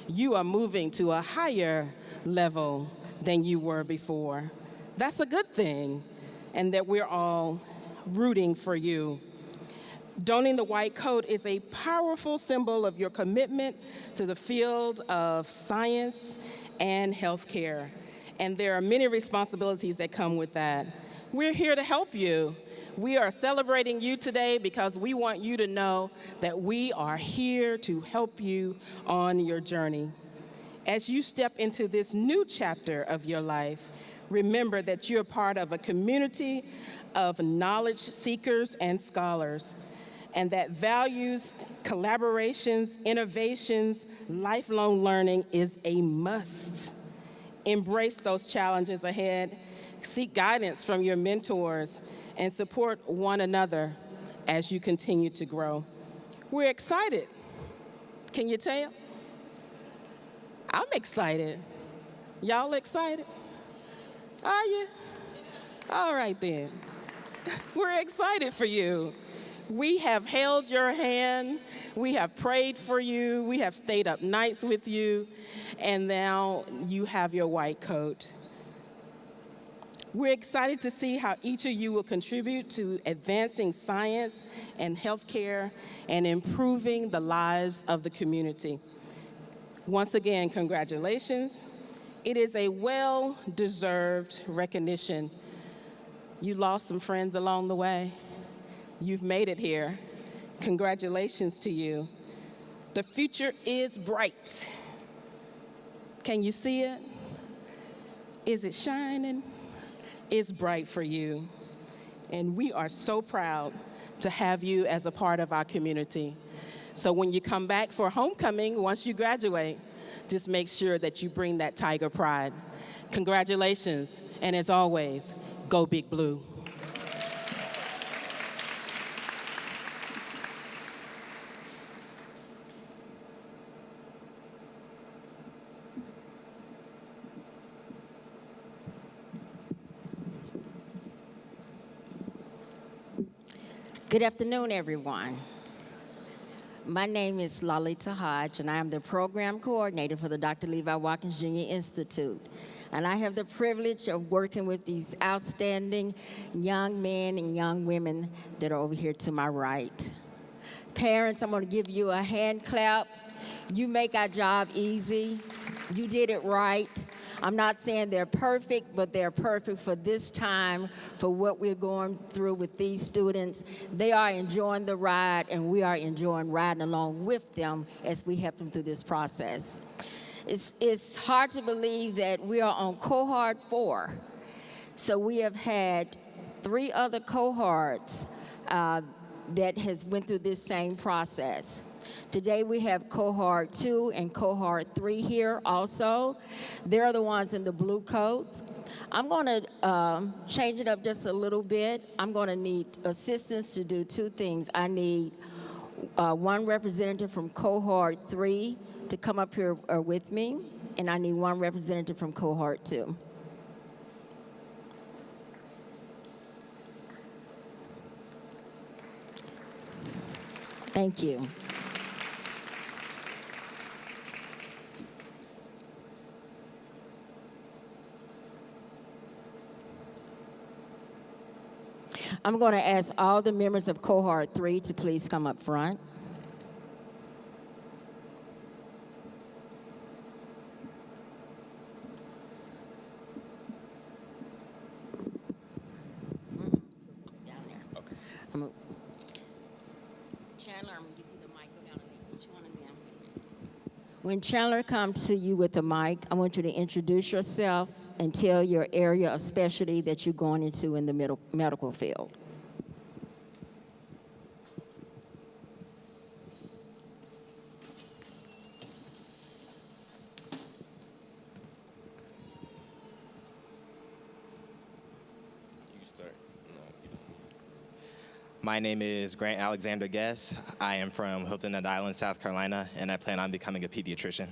You are moving to a higher level than you were before. That's a good thing, and that we're all rooting for you. Donning the white coat is a powerful symbol of your commitment to the field of science and healthcare. And there are many responsibilities that come with that. We're here to help you. We are celebrating you today because we want you to know that we are here to help you on your journey. As you step into this new chapter of your life, remember that you're part of a community of knowledge seekers and scholars, and that values, collaborations, innovations, lifelong learning is a must. Embrace those challenges ahead, seek guidance from your mentors, and support one another as you continue to grow. We're excited. Can you tell? I'm excited. Y'all excited? Are you? All right then. We're excited for you. We have held your hand, we have prayed for you, we have stayed up nights with you, and now you have your white coat. We're excited to see how each of you will contribute to advancing science and healthcare and improving the lives of the community. Once again, congratulations. It is a well-deserved recognition. You lost some friends along the way. You've made it here. Congratulations to you. The future is bright. Can you see it? Is it shining? It's bright for you. And we are so proud to have you as a part of our community. So when you come back for homecoming, once you graduate, just make sure that you bring that tiger pride. Congratulations, and as always, go Big Blue. Good afternoon, everyone. My name is Lalita Hodge, and I am the program coordinator for the Dr. Levi Watkins Jr. Institute. And I have the privilege of working with these outstanding young men and young women that are over here to my right. Parents, I'm going to give you a hand clap. You make our job easy. You did it right. I'm not saying they're perfect, but they're perfect for this time, for what we're going through with these students. They are enjoying the ride, and we are enjoying riding along with them as we help them through this process. It's hard to believe that we are on Cohort 4. So we have had 3 other cohorts that has went through this same process. Today we have Cohort 2 and Cohort 3 here also. They're the ones in the blue coats. I'm going to change it up just a little bit. I'm going to need assistance to do 2 things. I need one representative from Cohort 3 to come up here with me, and I need one representative from Cohort 2. Thank you. I'm going to ask all the members of Cohort 3 to please come up front. Down there. Okay. Chandler, I'm going to give you the mic. Go down and each one of them. When Chandler comes to you with the mic, I want you to introduce yourself and tell your area of specialty that you're going into in the medical field. My name is Grant Alexander Guess. I am from Hilton Head Island, South Carolina, and I plan on becoming a pediatrician.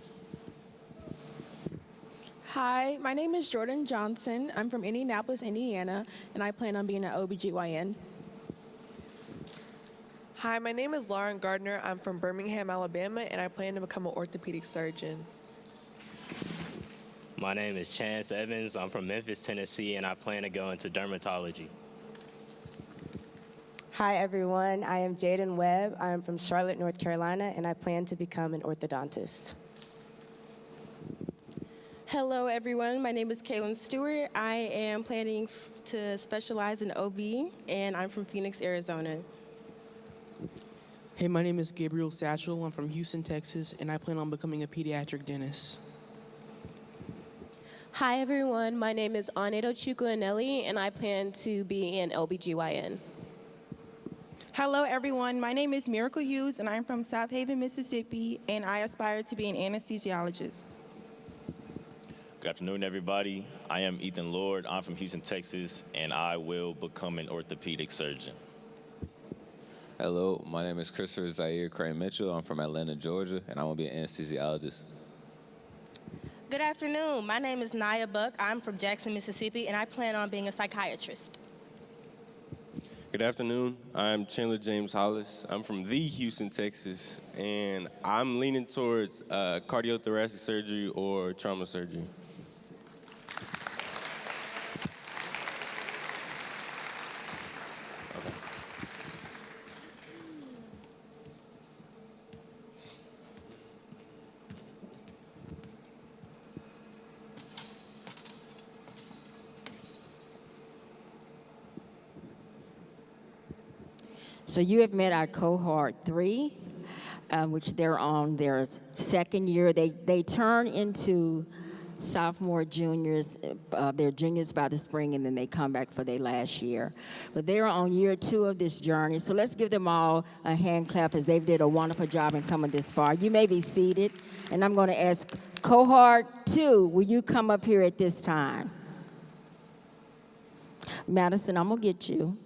Hi, my name is Jordan Johnson. I'm from Indianapolis, Indiana, and I plan on being an OBGYN. Hi, my name is Lauren Gardner. I'm from Birmingham, Alabama, and I plan to become an orthopedic surgeon. My name is Chance Evans. I'm from Memphis, Tennessee, and I plan to go into dermatology. Hi, everyone. I am Jaden Webb. I am from Charlotte, North Carolina, and I plan to become an orthodontist. Hello, everyone. My name is Kaylin Stewart. I am planning to specialize in OB, and I'm from Phoenix, Arizona. Hey, my name is Gabriel Satchel. I'm from Houston, Texas, and I plan on becoming a pediatric dentist. Hi, everyone. My name is Anedo Chukwuanelli, and I plan to be an LBGYN. Hello, everyone. My name is Miracle Hughes, and I'm from South Haven, Mississippi, and I aspire to be an anesthesiologist. Good afternoon, everybody. I am Ethan Lord. I'm from Houston, Texas, and I will become an orthopedic surgeon. Hello, my name is Christopher Zaire Cray Mitchell. I'm from Atlanta, Georgia, and I will be an anesthesiologist. Good afternoon. My name is Naya Buck. I'm from Jackson, Mississippi, and I plan on being a psychiatrist. Good afternoon. I'm Chandler James Hollis. I'm from the Houston, Texas, and I'm leaning towards cardiothoracic surgery or trauma surgery. So you have met our Cohort 3, which they're on their second year. They turn into sophomore, juniors, they're juniors by the spring, and then they come back for their last year. But they're on year 2 of this journey, so let's give them all a hand clap as they did a wonderful job in coming this far. You may be seated, and I'm going to ask Cohort 2, will you come up here at this time? Madison, I'm going to get you.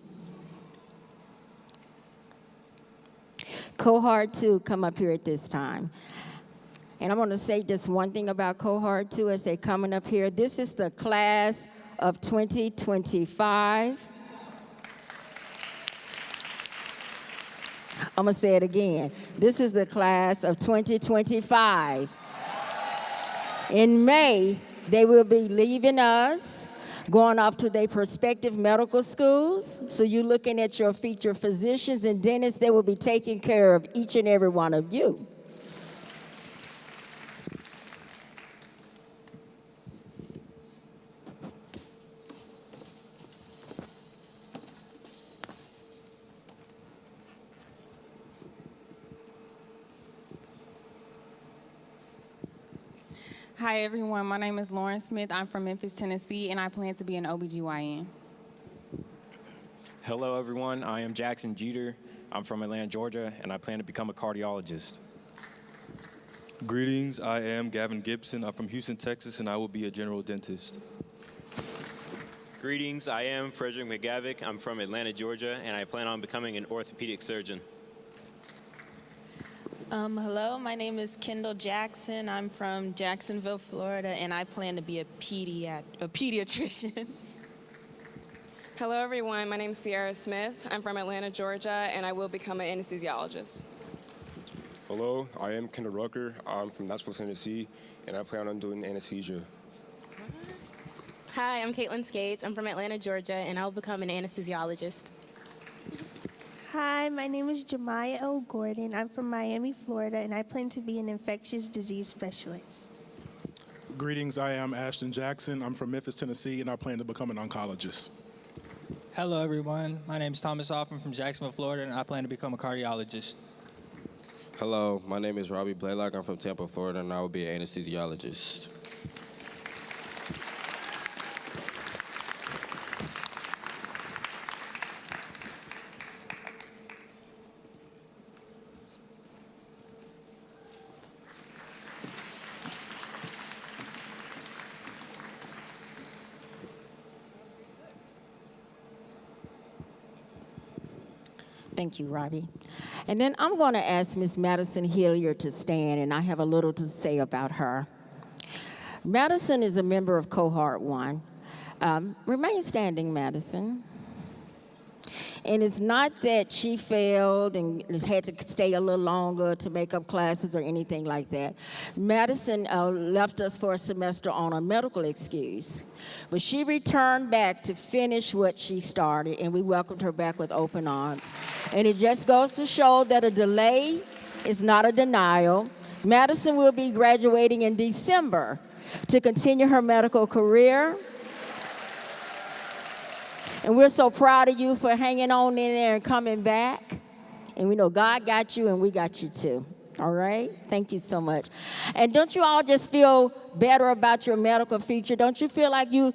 Cohort 2, come up here at this time. And I'm going to say just one thing about Cohort 2 as they're coming up here. This is the class of 2025. I'm going to say it again. This is the class of 2025. In May, they will be leaving us, going off to their prospective medical schools. So you're looking at your future physicians and dentists that will be taking care of each and every one of you. Hi, everyone. My name is Lauren Smith. I'm from Memphis, Tennessee, and I plan to be an OBGYN. Hello, everyone. I am Jackson Jeter. I'm from Atlanta, Georgia, and I plan to become a cardiologist. Greetings. I am Gavin Gibson. I'm from Houston, Texas, and I will be a general dentist. Greetings. I am Frederick McGavick. I'm from Atlanta, Georgia, and I plan on becoming an orthopedic surgeon. Hello, my name is Kendall Jackson. I'm from Jacksonville, Florida, and I plan to be a pediatrician. Hello, everyone. My name is Sierra Smith. I'm from Atlanta, Georgia, and I will become an anesthesiologist. Hello, I am Kendall Rucker. I'm from Nashville, Tennessee, and I plan on doing anesthesia. Hi, I'm Caitlin Skates. I'm from Atlanta, Georgia, and I'll become an anesthesiologist. Hi, my name is Jemiah L. Gordon. I'm from Miami, Florida, and I plan to be an infectious disease specialist. Greetings, I am Ashton Jackson. I'm from Memphis, Tennessee, and I plan to become an oncologist. Hello, everyone. My name is Thomas Hoffman from Jacksonville, Florida, and I plan to become a cardiologist. Hello, my name is Robbie Blaylock. I'm from Tampa, Florida, and I will be an anesthesiologist. Thank you, Robbie. And then I'm going to ask Ms. Madison Hilliard to stand, and I have a little to say about her. Madison is a member of Cohort 1. Remain standing, Madison. And it's not that she failed and had to stay a little longer to make up classes or anything like that. Madison left us for a semester on a medical excuse. But she returned back to finish what she started, and we welcomed her back with open arms. And it just goes to show that a delay is not a denial. Madison will be graduating in December to continue her medical career. And we're so proud of you for hanging on in there and coming back. And we know God got you and we got you too. All right? Thank you so much. And don't you all just feel better about your medical future? Don't you feel like you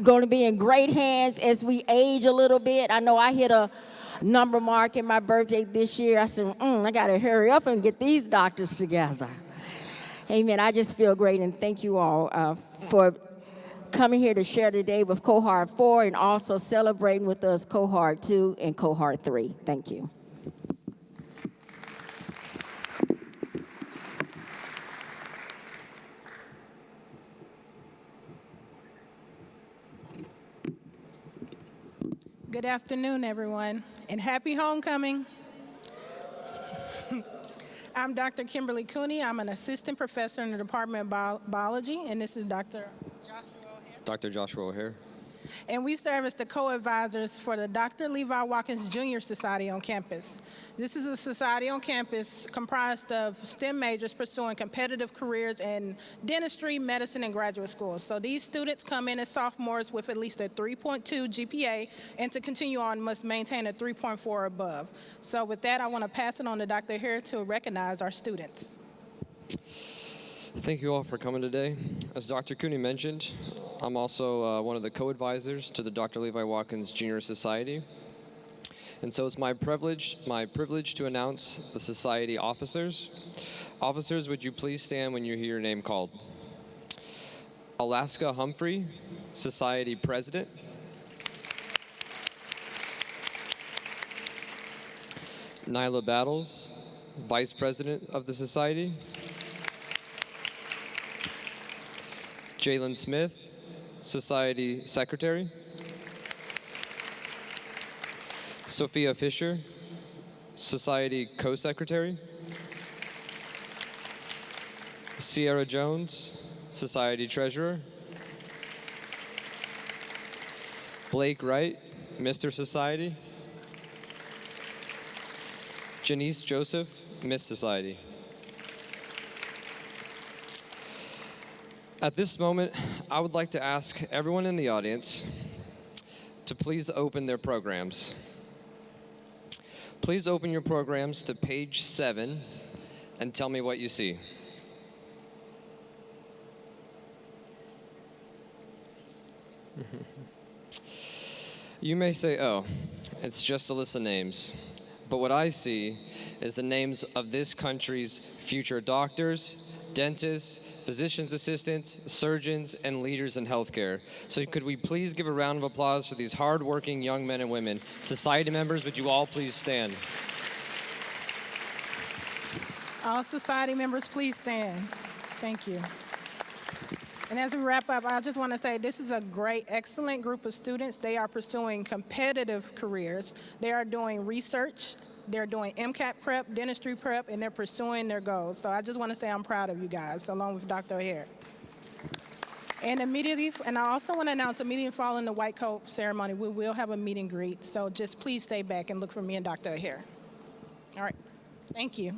going to be in great hands as we age a little bit? I know I hit a number mark in my birthday this year. I said, I got to hurry up and get these doctors together. Amen. I just feel great, and thank you all for coming here to share today with Cohort 4 and also celebrating with us Cohort 2 and Cohort 3. Thank you. Good afternoon, everyone, and happy homecoming. I'm Dr. Kimberly Cooney. I'm an assistant professor in the Department of Biology, and this is Dr. Joshua O'Hare. And we serve as the co-advisors for the Dr. Levi Watkins Jr. Society on campus. This is a society on campus comprised of STEM majors pursuing competitive careers in dentistry, medicine, and graduate school. So these students come in as sophomores with at least a 3.2 GPA, and to continue on must maintain a 3.4 or above. So with that, I want to pass it on to Dr. O'Hare to recognize our students. Thank you all for coming today. As Dr. Cooney mentioned, I'm also one of the co-advisors to the Dr. Levi Watkins Jr. Society. And so it's my privilege to announce the society officers. Officers, would you please stand when you hear your name called? Alaska Humphrey, Society President. Nyla Battles, Vice President of the Society. Jalen Smith, Society Secretary. Sophia Fisher, Society Co-Secretary. Sierra Jones, Society Treasurer. Blake Wright, Mr. Society. Janice Joseph, Miss Society. At this moment, I would like to ask everyone in the audience to please open their programs. Please open your programs to page 7 and tell me what you see. You may say, oh, it's just a list of names. But what I see is the names of this country's future doctors, dentists, physician's assistants, surgeons, and leaders in healthcare. So could we please give a round of applause for these hardworking young men and women? Society members, would you all please stand? All society members, please stand. Thank you. And as we wrap up, I just want to say this is a great, excellent group of students. They are pursuing competitive careers. They are doing research. They're doing MCAT prep, dentistry prep, and they're pursuing their goals. So I just want to say I'm proud of you guys, along with Dr. O'Hare. And I also want to announce immediately following the white coat ceremony, we will have a meet and greet. So just please stay back and look for me and Dr. O'Hare. All right. Thank you.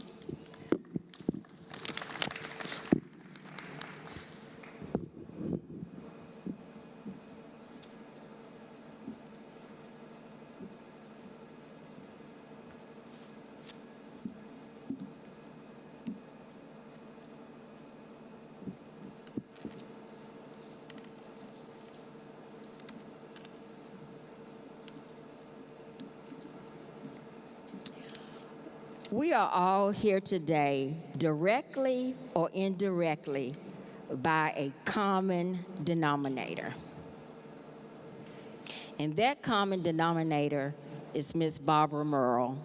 We are all here today, directly or indirectly, by a common denominator. And that common denominator is Miss Barbara Merle.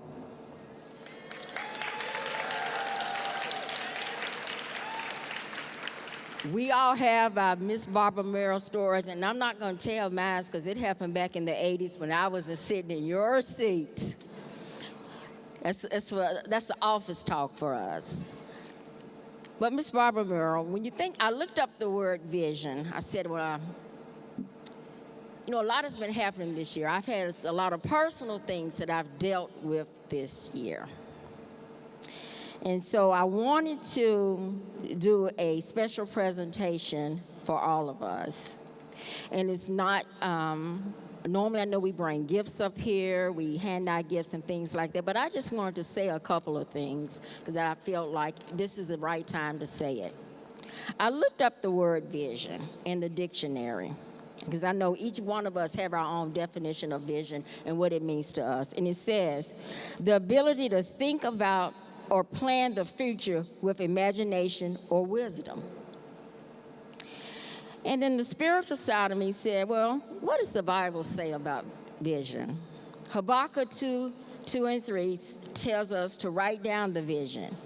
We all have our Miss Barbara Merle stories, and I'm not going to tell mine because it happened back in the 80s when I was sitting in your seat. That's the office talk for us. But Miss Barbara Merle, when you think, I looked up the word vision. I said, well, a lot has been happening this year. I've had a lot of personal things that I've dealt with this year. And so I wanted to do a special presentation for all of us. And it's not, normally I know we bring gifts up here, we hand out gifts and things like that, but I just wanted to say a couple of things because I felt like this is the right time to say it. I looked up the word vision in the dictionary because I know each one of us have our own definition of vision and what it means to us. And it says, the ability to think about or plan the future with imagination or wisdom. And then the spiritual side of me said, well, what does the Bible say about vision? Habakkuk 2:2-3 tells us to write down the vision.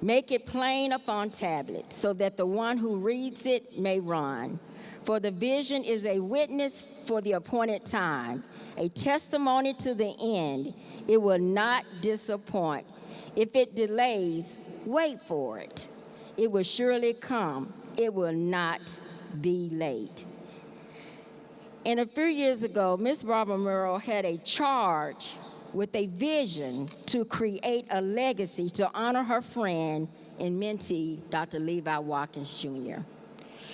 Make it plain upon tablets so that the one who reads it may run. For the vision is a witness for the appointed time, a testimony to the end. It will not disappoint. If it delays, wait for it. It will surely come. It will not be late. And a few years ago, Miss Barbara Merle had a charge with a vision to create a legacy to honor her friend and mentee, Dr. Levi Watkins, Jr.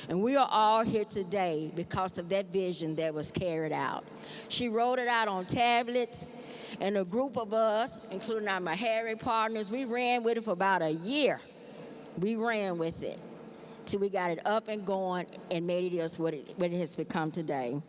And we are all here today because of that vision that was carried out. She wrote it out on tablets, and a group of us, including our Mahari partners, we ran with it for about a year. We ran with it till we got it up and going and made it what it has become today.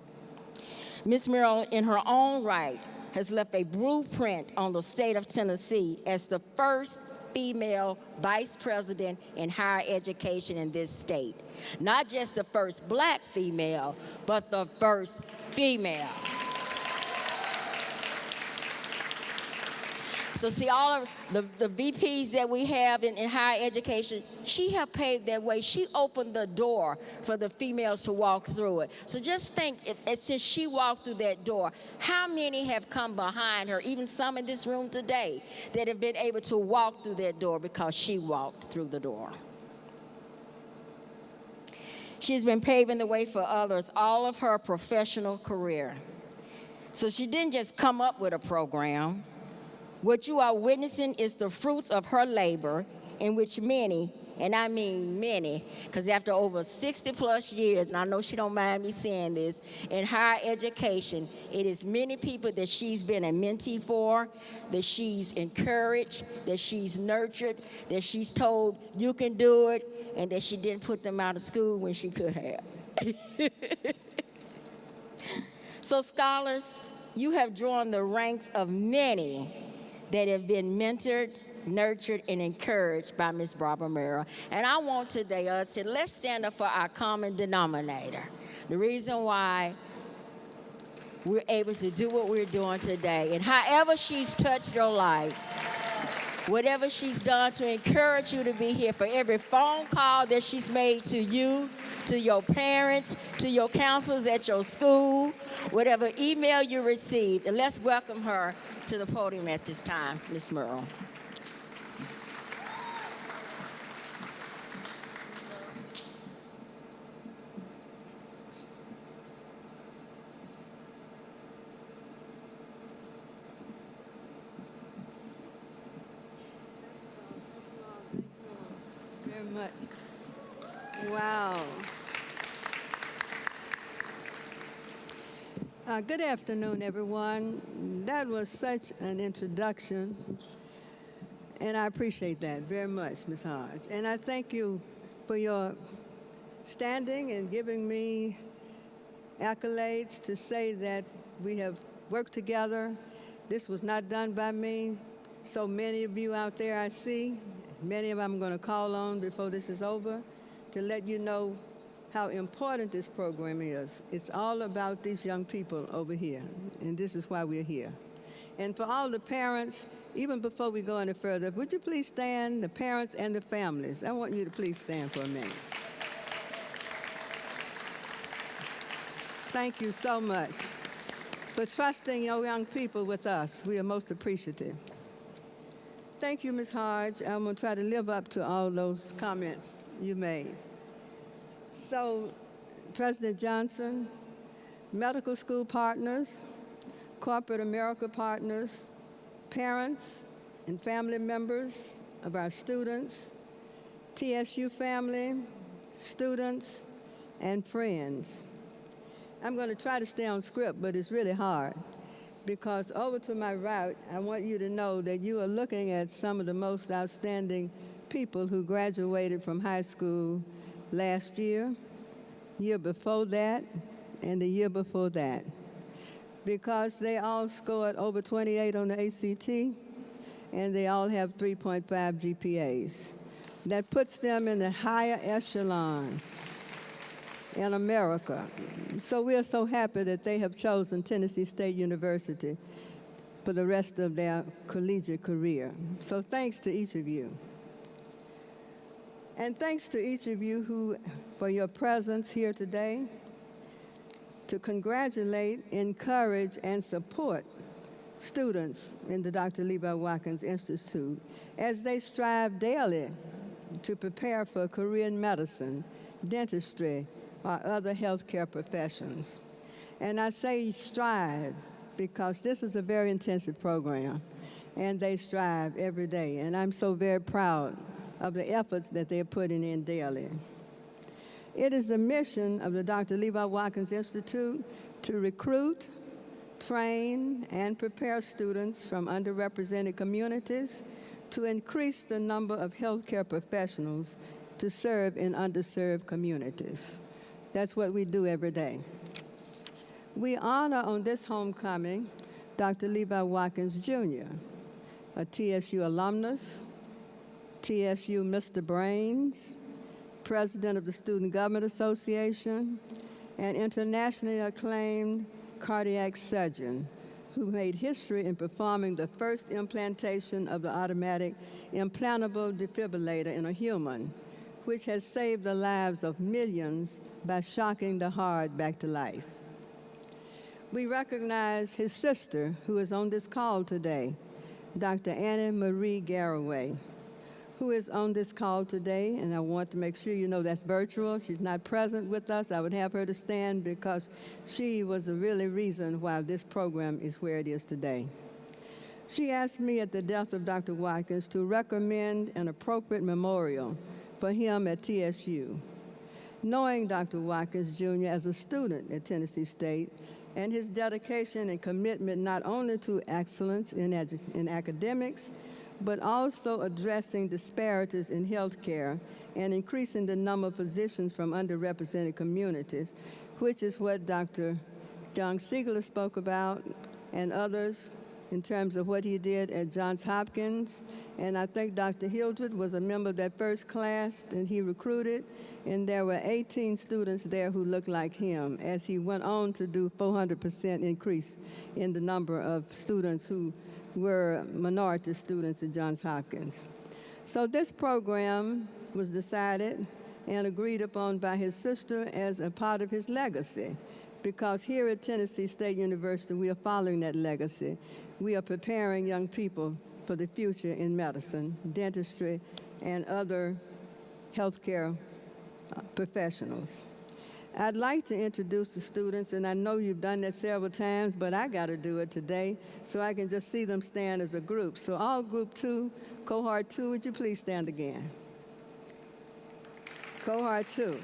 Miss Merle, in her own right, has left a blueprint on the state of Tennessee as the first female vice president in higher education in this state. Not just the first black female, but the first female. So see, all of the VPs that we have in higher education, she have paved that way. She opened the door for the females to walk through it. So just think, since she walked through that door, how many have come behind her, even some in this room today, that have been able to walk through that door because she walked through the door. She's been paving the way for others all of her professional career. So she didn't just come up with a program. What you are witnessing is the fruits of her labor, in which many, and I mean many, because after over 60 plus years, and I know she don't mind me saying this, in higher education, it is many people that she's been a mentee for, that she's encouraged, that she's nurtured, that she's told you can do it, and that she didn't put them out of school when she could have. So scholars, you have drawn the ranks of many that have been mentored, nurtured, and encouraged by Miss Barbara Merle. And I want today us to let's stand up for our common denominator. The reason why we're able to do what we're doing today, and however she's touched your life, whatever she's done to encourage you to be here, for every phone call that she's made to you, to your parents, to your counselors at your school, whatever email you received. And let's welcome her to the podium at this time, Ms. Merle. Very much. Wow. Good afternoon, everyone. That was such an introduction, and I appreciate that very much, Ms. Hodge. And I thank you for your standing and giving me accolades to say that we have worked together. This was not done by me. So many of you out there I see, many of them I'm going to call on before this is over to let you know how important this program is. It's all about these young people over here, and this is why we're here. And for all the parents, even before we go any further, would you please stand, the parents and the families? I want you to please stand for a minute. Thank you so much for trusting your young people with us. We are most appreciative. Thank you, Ms. Hodge. I'm going to try to live up to all those comments you made. So, President Johnson, medical school partners, corporate America partners, parents and family members of our students, TSU family, students, and friends. I'm going to try to stay on script, but it's really hard, because over to my right, I want you to know that you are looking at some of the most outstanding people who graduated from high school last year before that, and the year before that, because they all scored over 28 on the ACT, and they all have 3.5 GPAs. That puts them in the higher echelon in America. So we are so happy that they have chosen Tennessee State University for the rest of their collegiate career. So thanks to each of you. And thanks to each of you for your presence here today to congratulate, encourage, and support students in the Dr. Levi Watkins Institute as they strive daily to prepare for a career in medicine, dentistry, or other healthcare professions. And I say strive because this is a very intensive program, and they strive every day. And I'm so very proud of the efforts that they're putting in daily. It is the mission of the Dr. Levi Watkins Institute to recruit, train, and prepare students from underrepresented communities to increase the number of healthcare professionals to serve in underserved communities. That's what we do every day. We honor on this homecoming Dr. Levi Watkins Jr., a TSU alumnus, TSU Mr. Brains, president of the Student Government Association, and internationally acclaimed cardiac surgeon who made history in performing the first implantation of the automatic implantable defibrillator in a human, which has saved the lives of millions by shocking the heart back to life. We recognize his sister, who is on this call today, Dr. Annie Marie Garraway, who is on this call today, and I want to make sure you know that's virtual. She's not present with us. I would have her to stand because she was the really reason why this program is where it is today. She asked me at the death of Dr. Watkins to recommend an appropriate memorial for him at TSU. Knowing Dr. Watkins Jr. as a student at Tennessee State and his dedication and commitment not only to excellence in academics, but also addressing disparities in healthcare and increasing the number of physicians from underrepresented communities, which is what Dr. John Siegler spoke about and others in terms of what he did at Johns Hopkins. And I think Dr. Hildred was a member of that first class that he recruited, and there were 18 students there who looked like him as he went on to do 400% increase in the number of students who were minority students at Johns Hopkins. So this program was decided and agreed upon by his sister as a part of his legacy, because here at Tennessee State University, we are following that legacy. We are preparing young people for the future in medicine, dentistry, and other healthcare professionals. I'd like to introduce the students, and I know you've done that several times, but I got to do it today so I can just see them stand as a group. So all group 2, cohort 2, would you please stand again? Cohort 2.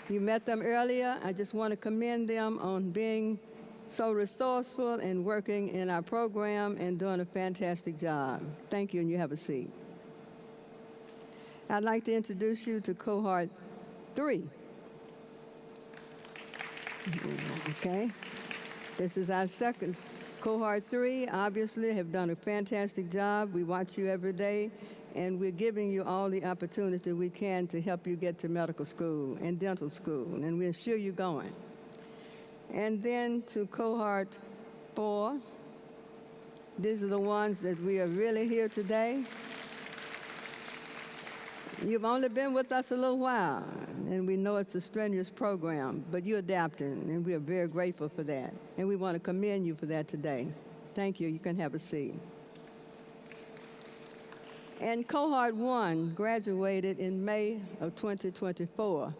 You met them earlier. I just want to commend them on being so resourceful and working in our program and doing a fantastic job. Thank you, and you have a seat. I'd like to introduce you to Cohort 3. Okay. This is our second. Cohort 3 obviously have done a fantastic job. We watch you every day, and we're giving you all the opportunity we can to help you get to medical school and dental school, and we're sure you're going. And then to Cohort 4. These are the ones that we are really here today. You've only been with us a little while, and we know it's a strenuous program, but you're adapting, and we are very grateful for that. And we want to commend you for that today. Thank you. You can have a seat. And Cohort 1 graduated in May of 2024,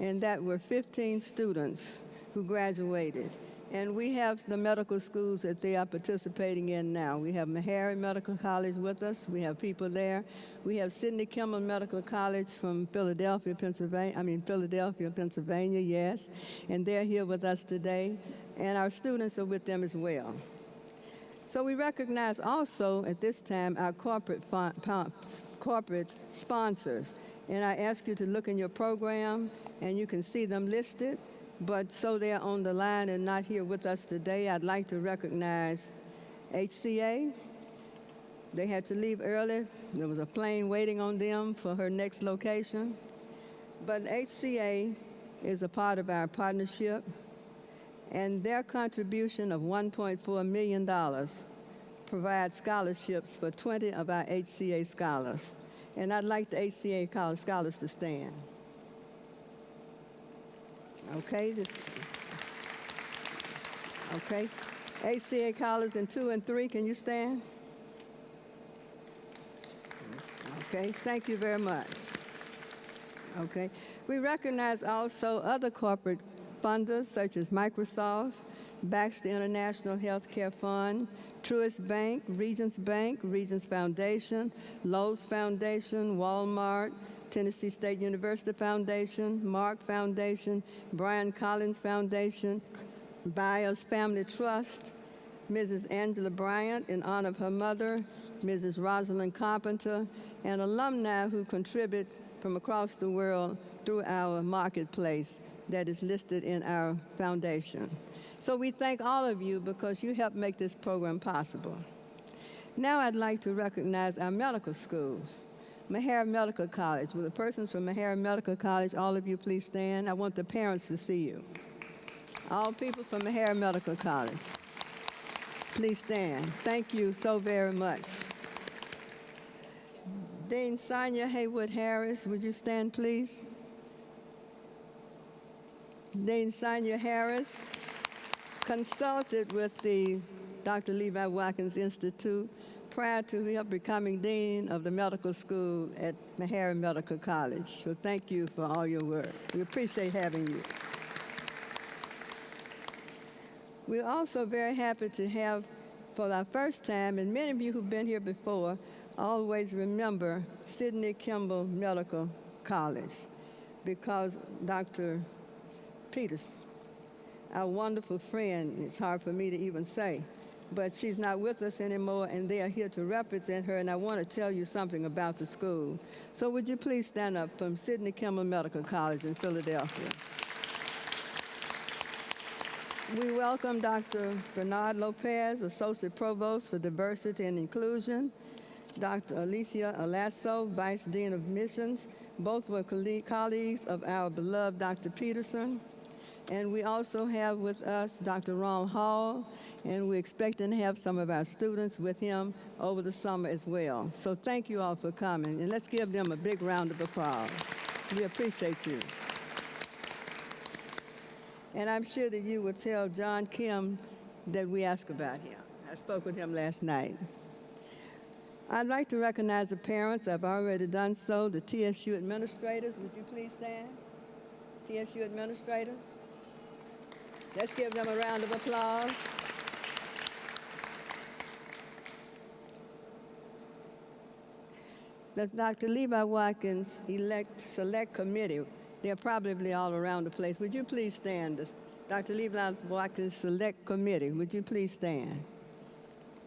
and that were 15 students who graduated. And we have the medical schools that they are participating in now. We have Meharry Medical College with us. We have people there. We have Sidney Kimmel Medical College from Philadelphia, Pennsylvania, yes. And they're here with us today. And our students are with them as well. So we recognize also at this time our corporate sponsors. And I ask you to look in your program, and you can see them listed. But so they're on the line and not here with us today, I'd like to recognize HCA. They had to leave early. There was a plane waiting on them for her next location. But HCA is a part of our partnership, and their contribution of $1.4 million provides scholarships for 20 of our HCA scholars. And I'd like the HCA scholars to stand. Okay. Okay. HCA college in 2 and 3, can you stand? Okay, thank you very much. Okay. We recognize also other corporate funders such as Microsoft, Baxter International Healthcare Fund, Truist Bank, Regents Foundation, Lowe's Foundation, Walmart, Tennessee State University Foundation, Mark Foundation, Brian Collins Foundation, Byers Family Trust, Mrs. Angela Bryant in honor of her mother, Mrs. Rosalind Carpenter, and alumni who contribute from across the world through our marketplace that is listed in our foundation. So we thank all of you because you helped make this program possible. Now I'd like to recognize our medical schools. Meharry Medical College. Will the persons from Meharry Medical College, all of you please stand? I want the parents to see you. All people from Meharry Medical College, please stand. Thank you so very much. Dean Sonia Haywood Harris, would you stand, please? Dean Sonia Harris consulted with the Dr. Levi Watkins Institute prior to becoming Dean of the Medical School at Meharry Medical College. So thank you for all your work. We appreciate having you. We're also very happy to have, for our first time, and many of you who've been here before, always remember Sidney Kimmel Medical College, because Dr. Peters, our wonderful friend, it's hard for me to even say, but she's not with us anymore, and they are here to represent her, and I want to tell you something about the school. So would you please stand up from Sidney Kimmel Medical College in Philadelphia. We welcome Dr. Bernard Lopez, Associate Provost for Diversity and Inclusion, Dr. Alicia Alasso, Vice Dean of Missions. Both were colleagues of our beloved Dr. Peterson. And we also have with us Dr. Ron Hall, and we're expecting to have some of our students with him over the summer as well. So thank you all for coming, and let's give them a big round of applause. We appreciate you. And I'm sure that you will tell John Kim that we asked about him. I spoke with him last night. I'd like to recognize the parents. I've already done so. The TSU administrators, would you please stand? TSU administrators. Let's give them a round of applause. The Dr. Levi Watkins Select Committee, they're probably all around the place. Would you please stand? Dr. Levi Watkins Select Committee, would you please stand?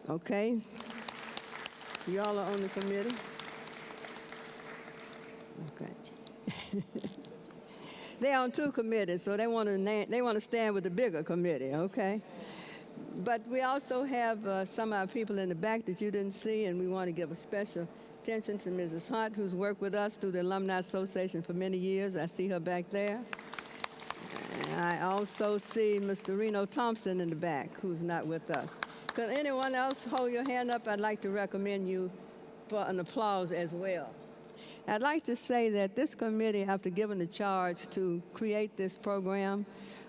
Okay. You all are on the committee? Okay. They're on two committees, so they want to stand with the bigger committee, okay? But we also have some of our people in the back that you didn't see, and we want to give a special attention to Mrs. Hunt, who's worked with us through the Alumni Association for many years. I see her back there. I also see Mr. Reno Thompson in the back, who's not with us. Could anyone else hold your hand up? I'd like to recommend you for an applause as well. I'd like to say that this committee, after given the charge to create this program,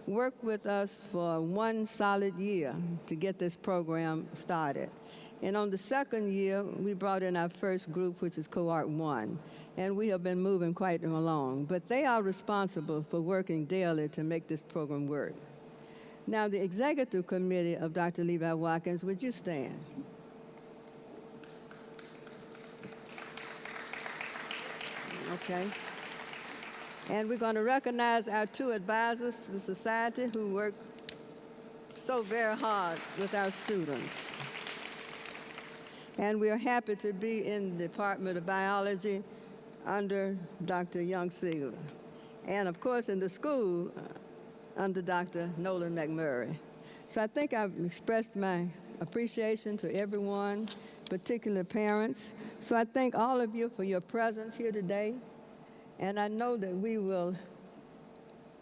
worked with us for 1 solid year to get this program started. And on the second year, we brought in our first group, which is Cohort 1. And we have been moving quite along. But they are responsible for working daily to make this program work. Now, the executive committee of Dr. Levi Watkins, would you stand? Okay. And we're going to recognize our 2 advisors to the society who work so very hard with our students. And we are happy to be in the Department of Biology under Dr. Young-Sigler. And of course in the school under Dr. Nolan McMurray. So I think I've expressed my appreciation to everyone, particularly parents. So I thank all of you for your presence here today. And I know that we will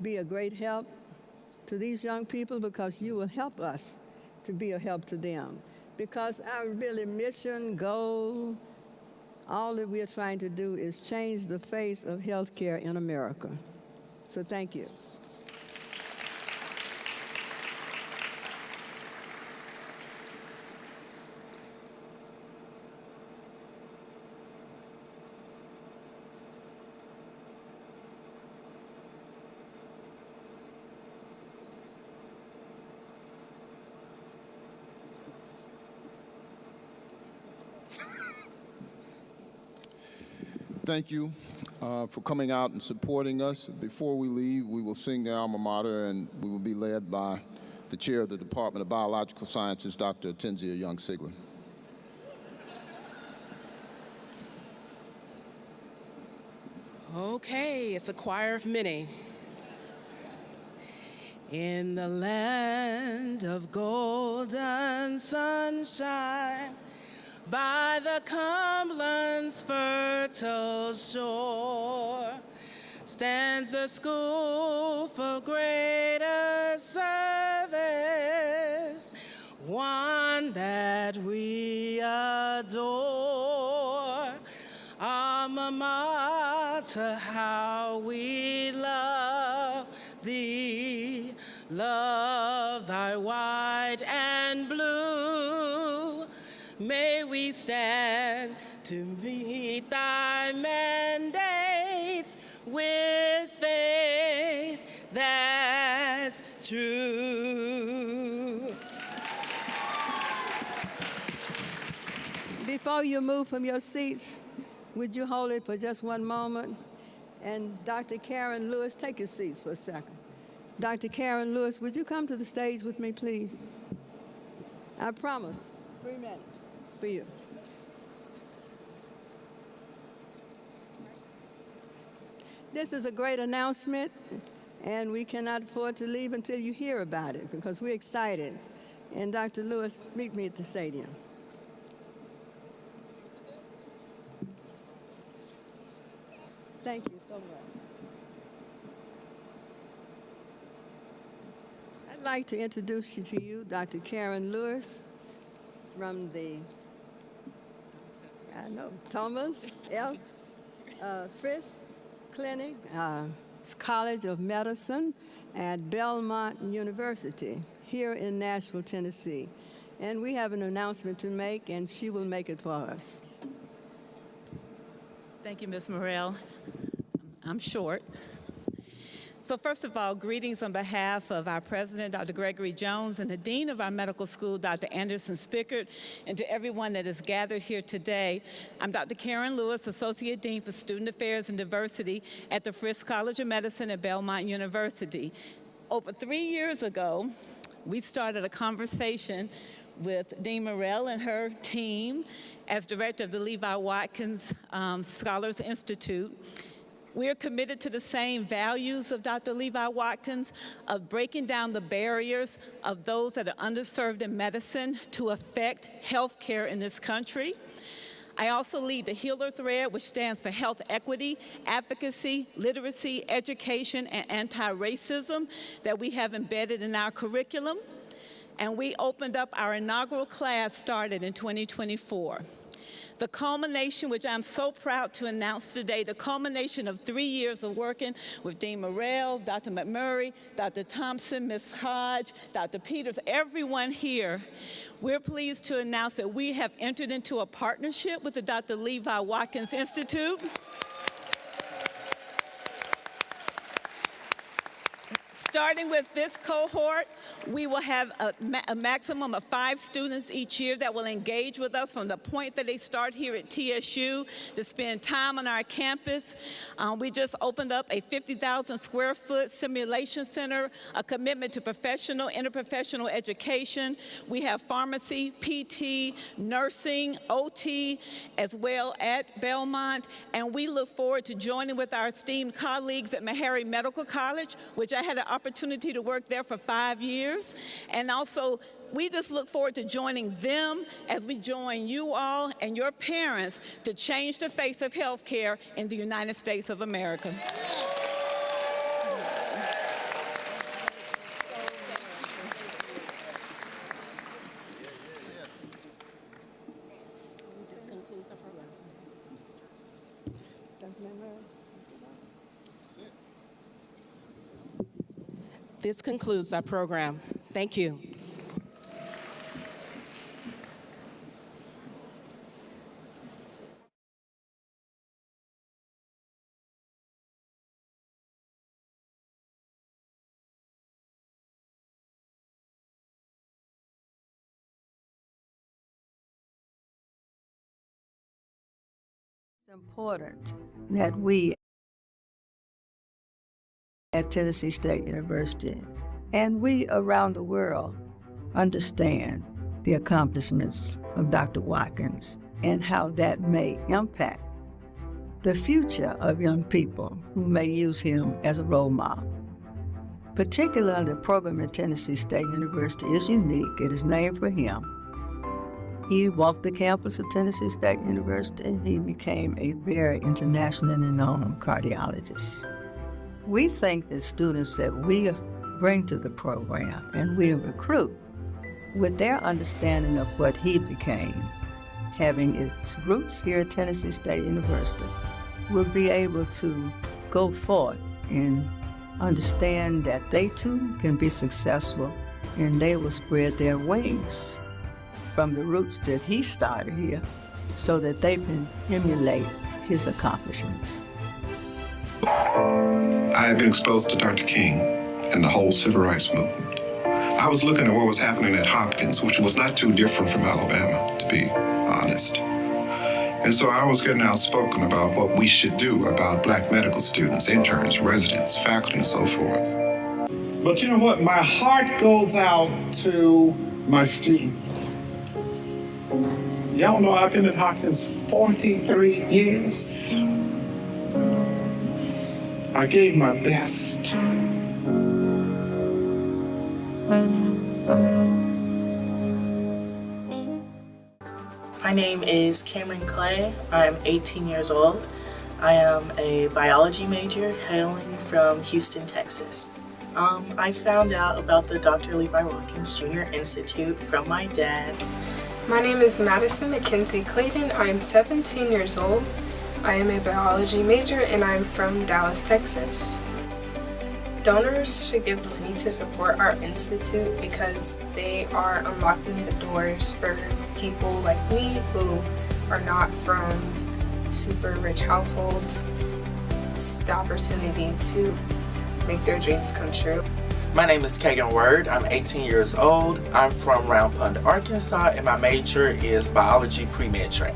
be a great help to these young people because you will help us to be a help to them. Because our really mission, goal, all that we are trying to do is change the face of healthcare in America. So thank you. Thank you for coming out and supporting us. Before we leave, we will sing the alma mater, and we will be led by the chair of the Department of Biological Sciences, Dr. Tenzia Young-Sigler. Okay, it's a choir of many. In the land of golden sunshine, by the Cumberland's fertile shore, stands a school for greater service, one that we adore. Alma mater, how we love thee, love thy white and blue. May we stand to meet thy mandates with faith that's true. Before you move from your seats, would you hold it for just one moment? And Dr. Karen Lewis, take your seats for a second. Dr. Karen Lewis, would you come to the stage with me, please? I promise, 3 minutes for you. This is a great announcement, and we cannot afford to leave until you hear about it because we're excited. And Dr. Lewis, meet me at the stadium. Thank you so much. I'd like to introduce you to you, Dr. Karen Lewis from the Thomas F. Frisk Clinic, College of Medicine at Belmont University here in Nashville, Tennessee. And we have an announcement to make, and she will make it for us. Thank you, Ms. Morrell. I'm short. So first of all, greetings on behalf of our president, Dr. Gregory Jones, and the dean of our medical school, Dr. Anderson Spickert, and to everyone that is gathered here today. I'm Dr. Karen Lewis, Associate Dean for Student Affairs and Diversity at the Frisk College of Medicine at Belmont University. Over 3 years ago, we started a conversation with Dean Morrell and her team as director of the Levi Watkins Scholars Institute. We are committed to the same values of Dr. Levi Watkins, of breaking down the barriers of those that are underserved in medicine to affect healthcare in this country. I also lead the Healer Thread, which stands for health equity, advocacy, literacy, education, and anti-racism that we have embedded in our curriculum. And we opened up our inaugural class, started in 2024. The culmination, which I'm so proud to announce today, the culmination of 3 years of working with Dean Morrell, Dr. McMurray, Dr. Thompson, Ms. Hodge, Dr. Peters, everyone here, we're pleased to announce that we have entered into a partnership with the Dr. Levi Watkins Institute. Starting with this cohort, we will have a maximum of 5 students each year that will engage with us from the point that they start here at TSU to spend time on our campus. We just opened up a 50,000 square foot simulation center, a commitment to professional, interprofessional education. We have pharmacy, PT, nursing, OT, as well at Belmont. And we look forward to joining with our esteemed colleagues at Meharry Medical College, which I had an opportunity to work there for 5 years. And also, we just look forward to joining them as we join you all and your parents to change the face of healthcare in the United States of America. This concludes our program. Thank you. It's important that we at Tennessee State University and we around the world understand the accomplishments of Dr. Watkins and how that may impact the future of young people who may use him as a role model. Particularly, the program at Tennessee State University is unique. It is named for him. He walked the campus of Tennessee State University and he became a very internationally known cardiologist. We think that students that we bring to the program and we recruit, with their understanding of what he became, having its roots here at Tennessee State University, will be able to go forth and understand that they too can be successful and they will spread their wings from the roots that he started here so that they can emulate his accomplishments. I have been exposed to Dr. King and the whole civil rights movement. I was looking at what was happening at Hopkins, which was not too different from Alabama, to be honest. And so I was getting outspoken about what we should do about black medical students, interns, residents, faculty, and so forth. But you know what? My heart goes out to my students. Y'all know I've been at Hopkins 43 years. I gave my best. My name is Cameron Clay. I'm 18 years old. I am a biology major hailing from Houston, Texas. I found out about the Dr. Levi Watkins Jr. Institute from my dad. My name is Madison McKenzie Clayton. I am 17 years old. I am a biology major and I am from Dallas, Texas. Donors should give money to support our institute because they are unlocking the doors for people like me who are not from super rich households. It's the opportunity to make their dreams come true. My name is Kagan Word. I'm 18 years old. I'm from Round Pond, Arkansas, and my major is biology pre-med track.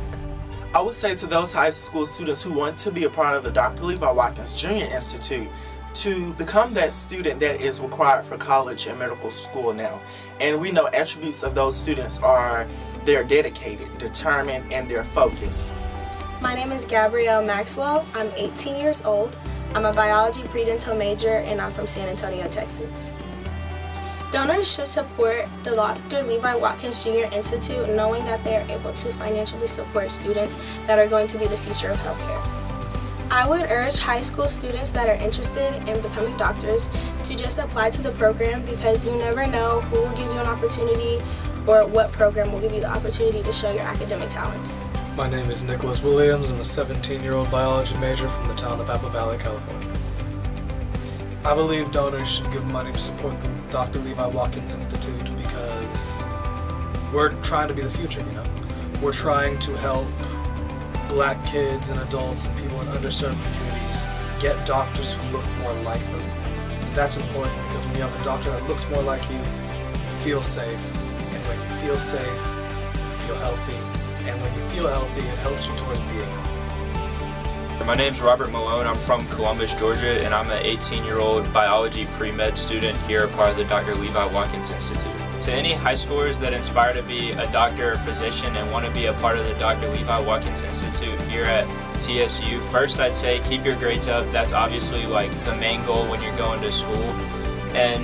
I would say to those high school students who want to be a part of the Dr. Levi Watkins Jr. Institute to become that student that is required for college and medical school now. And we know attributes of those students are they're dedicated, determined, and they're focused. My name is Gabrielle Maxwell. I'm 18 years old. I'm a biology pre-dental major and I'm from San Antonio, Texas. Donors should support the Dr. Levi Watkins Jr. Institute knowing that they are able to financially support students that are going to be the future of healthcare. I would urge high school students that are interested in becoming doctors to just apply to the program because you never know who will give you an opportunity or what program will give you the opportunity to show your academic talents. My name is Nicholas Williams. I'm a 17-year-old biology major from the town of Apple Valley, California. I believe donors should give money to support the Dr. Levi Watkins Institute because we're trying to be the future, you know? We're trying to help Black kids and adults and people in underserved communities get doctors who look more like them. That's important because when you have a doctor that looks more like you, you feel safe. And when you feel safe, you feel healthy. And when you feel healthy, it helps you towards being healthy. My name's Robert Malone. I'm from Columbus, Georgia, and I'm an 18-year-old biology pre-med student here, part of the Dr. Levi Watkins Institute. To any high schoolers that aspire to be a doctor or physician and want to be a part of the Dr. Levi Watkins Institute here at TSU, first I'd say keep your grades up. That's obviously like the main goal when you're going to school. And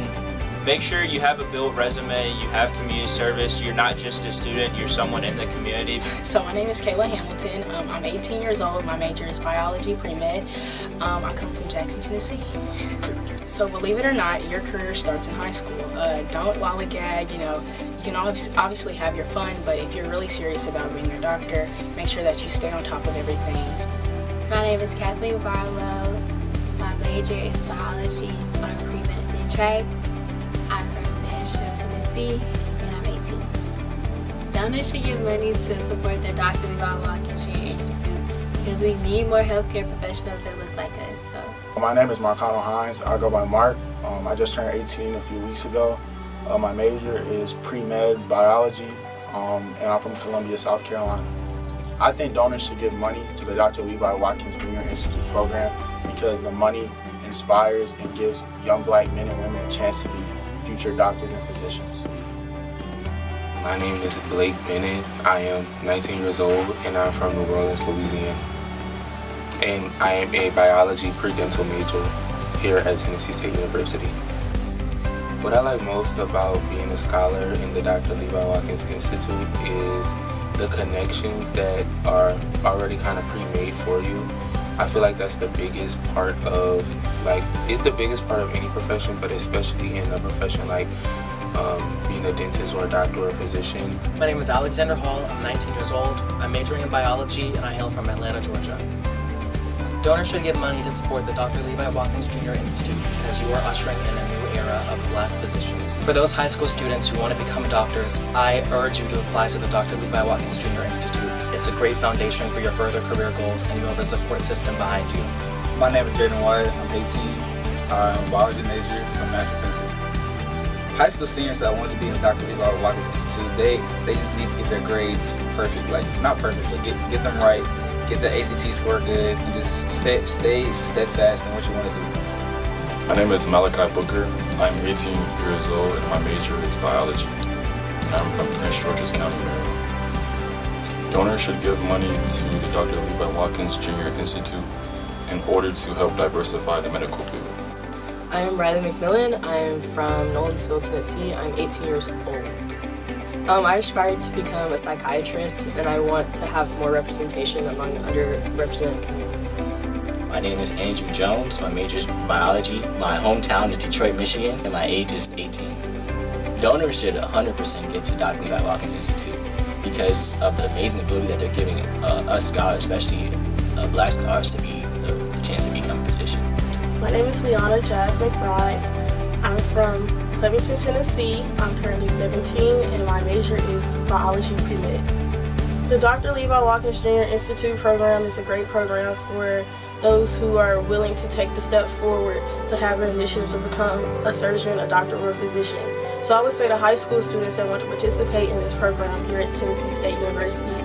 make sure you have a built resume, you have community service, you're not just a student, you're someone in the community. So my name is Kayla Hamilton. I'm 18 years old. My major is biology pre-med. I come from Jackson, Tennessee. So believe it or not, your career starts in high school. Don't lollygag, you know. You can obviously have your fun, but if you're really serious about being a doctor, make sure that you stay on top of everything. My name is Kathleen Barlow. My major is biology on a pre-medicine track. I'm from Nashville, Tennessee, and I'm 18. Donors should give money to support the Dr. Levi Watkins Jr. Institute because we need more healthcare professionals that look like us. So. My name is Marcano Hines. I go by Mark. I just turned 18 a few weeks ago. My major is pre-med biology, and I'm from Columbia, South Carolina. I think donors should give money to the Dr. Levi Watkins Jr. Institute program because the money inspires and gives young Black men and women a chance to be future doctors and physicians. My name is Blake Bennett. I am 19 years old and I'm from New Orleans, Louisiana. And I am a biology pre-dental major here at Tennessee State University. What I like most about being a scholar in the Dr. Levi Watkins Institute is the connections that are already kind of pre-made for you. I feel like that's the biggest part of, it's the biggest part of any profession, but especially in a profession like being a dentist or a doctor or a physician. My name is Alexander Hall. I'm 19 years old. I'm majoring in biology and I hail from Atlanta, Georgia. Donors should give money to support the Dr. Levi Watkins Jr. Institute because you are ushering in a new era of Black physicians. For those high school students who want to become doctors, I urge you to apply to the Dr. Levi Watkins Jr. Institute. It's a great foundation for your further career goals and you have a support system behind you. My name is Jaden White. I'm 18. I'm a biology major from Nashville, Tennessee. High school seniors that want to be in the Dr. Levi Watkins Institute, they just need to get their grades perfect. Not perfect, but get them right. Get the ACT score good and just stay steadfast in what you want to do. My name is Malachi Booker. I'm 18 years old and my major is biology. I'm from Prince George's County, Maryland. Donors should give money to the Dr. Levi Watkins Jr. Institute in order to help diversify the medical field. I am Riley McMillan. I am from Nolensville, Tennessee. I'm 18 years old. I aspire to become a psychiatrist and I want to have more representation among underrepresented communities. My name is Andrew Jones. My major is biology. My hometown is Detroit, Michigan, and my age is 18. Donors should 100% give to Dr. Levi Watkins Institute because of the amazing ability that they're giving us scholars, especially Black scholars, to be the chance to become a physician. My name is Liana Jazz McBride. I'm from Covington, Tennessee. I'm currently 17 and my major is biology pre-med. The Dr. Levi Watkins Jr. Institute program is a great program for those who are willing to take the step forward to have the initiative to become a surgeon, a doctor, or a physician. So I would say to high school students that want to participate in this program here at Tennessee State University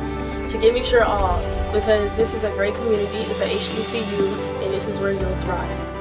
to give it your all because this is a great community, it's a HBCU, and this is where you'll thrive.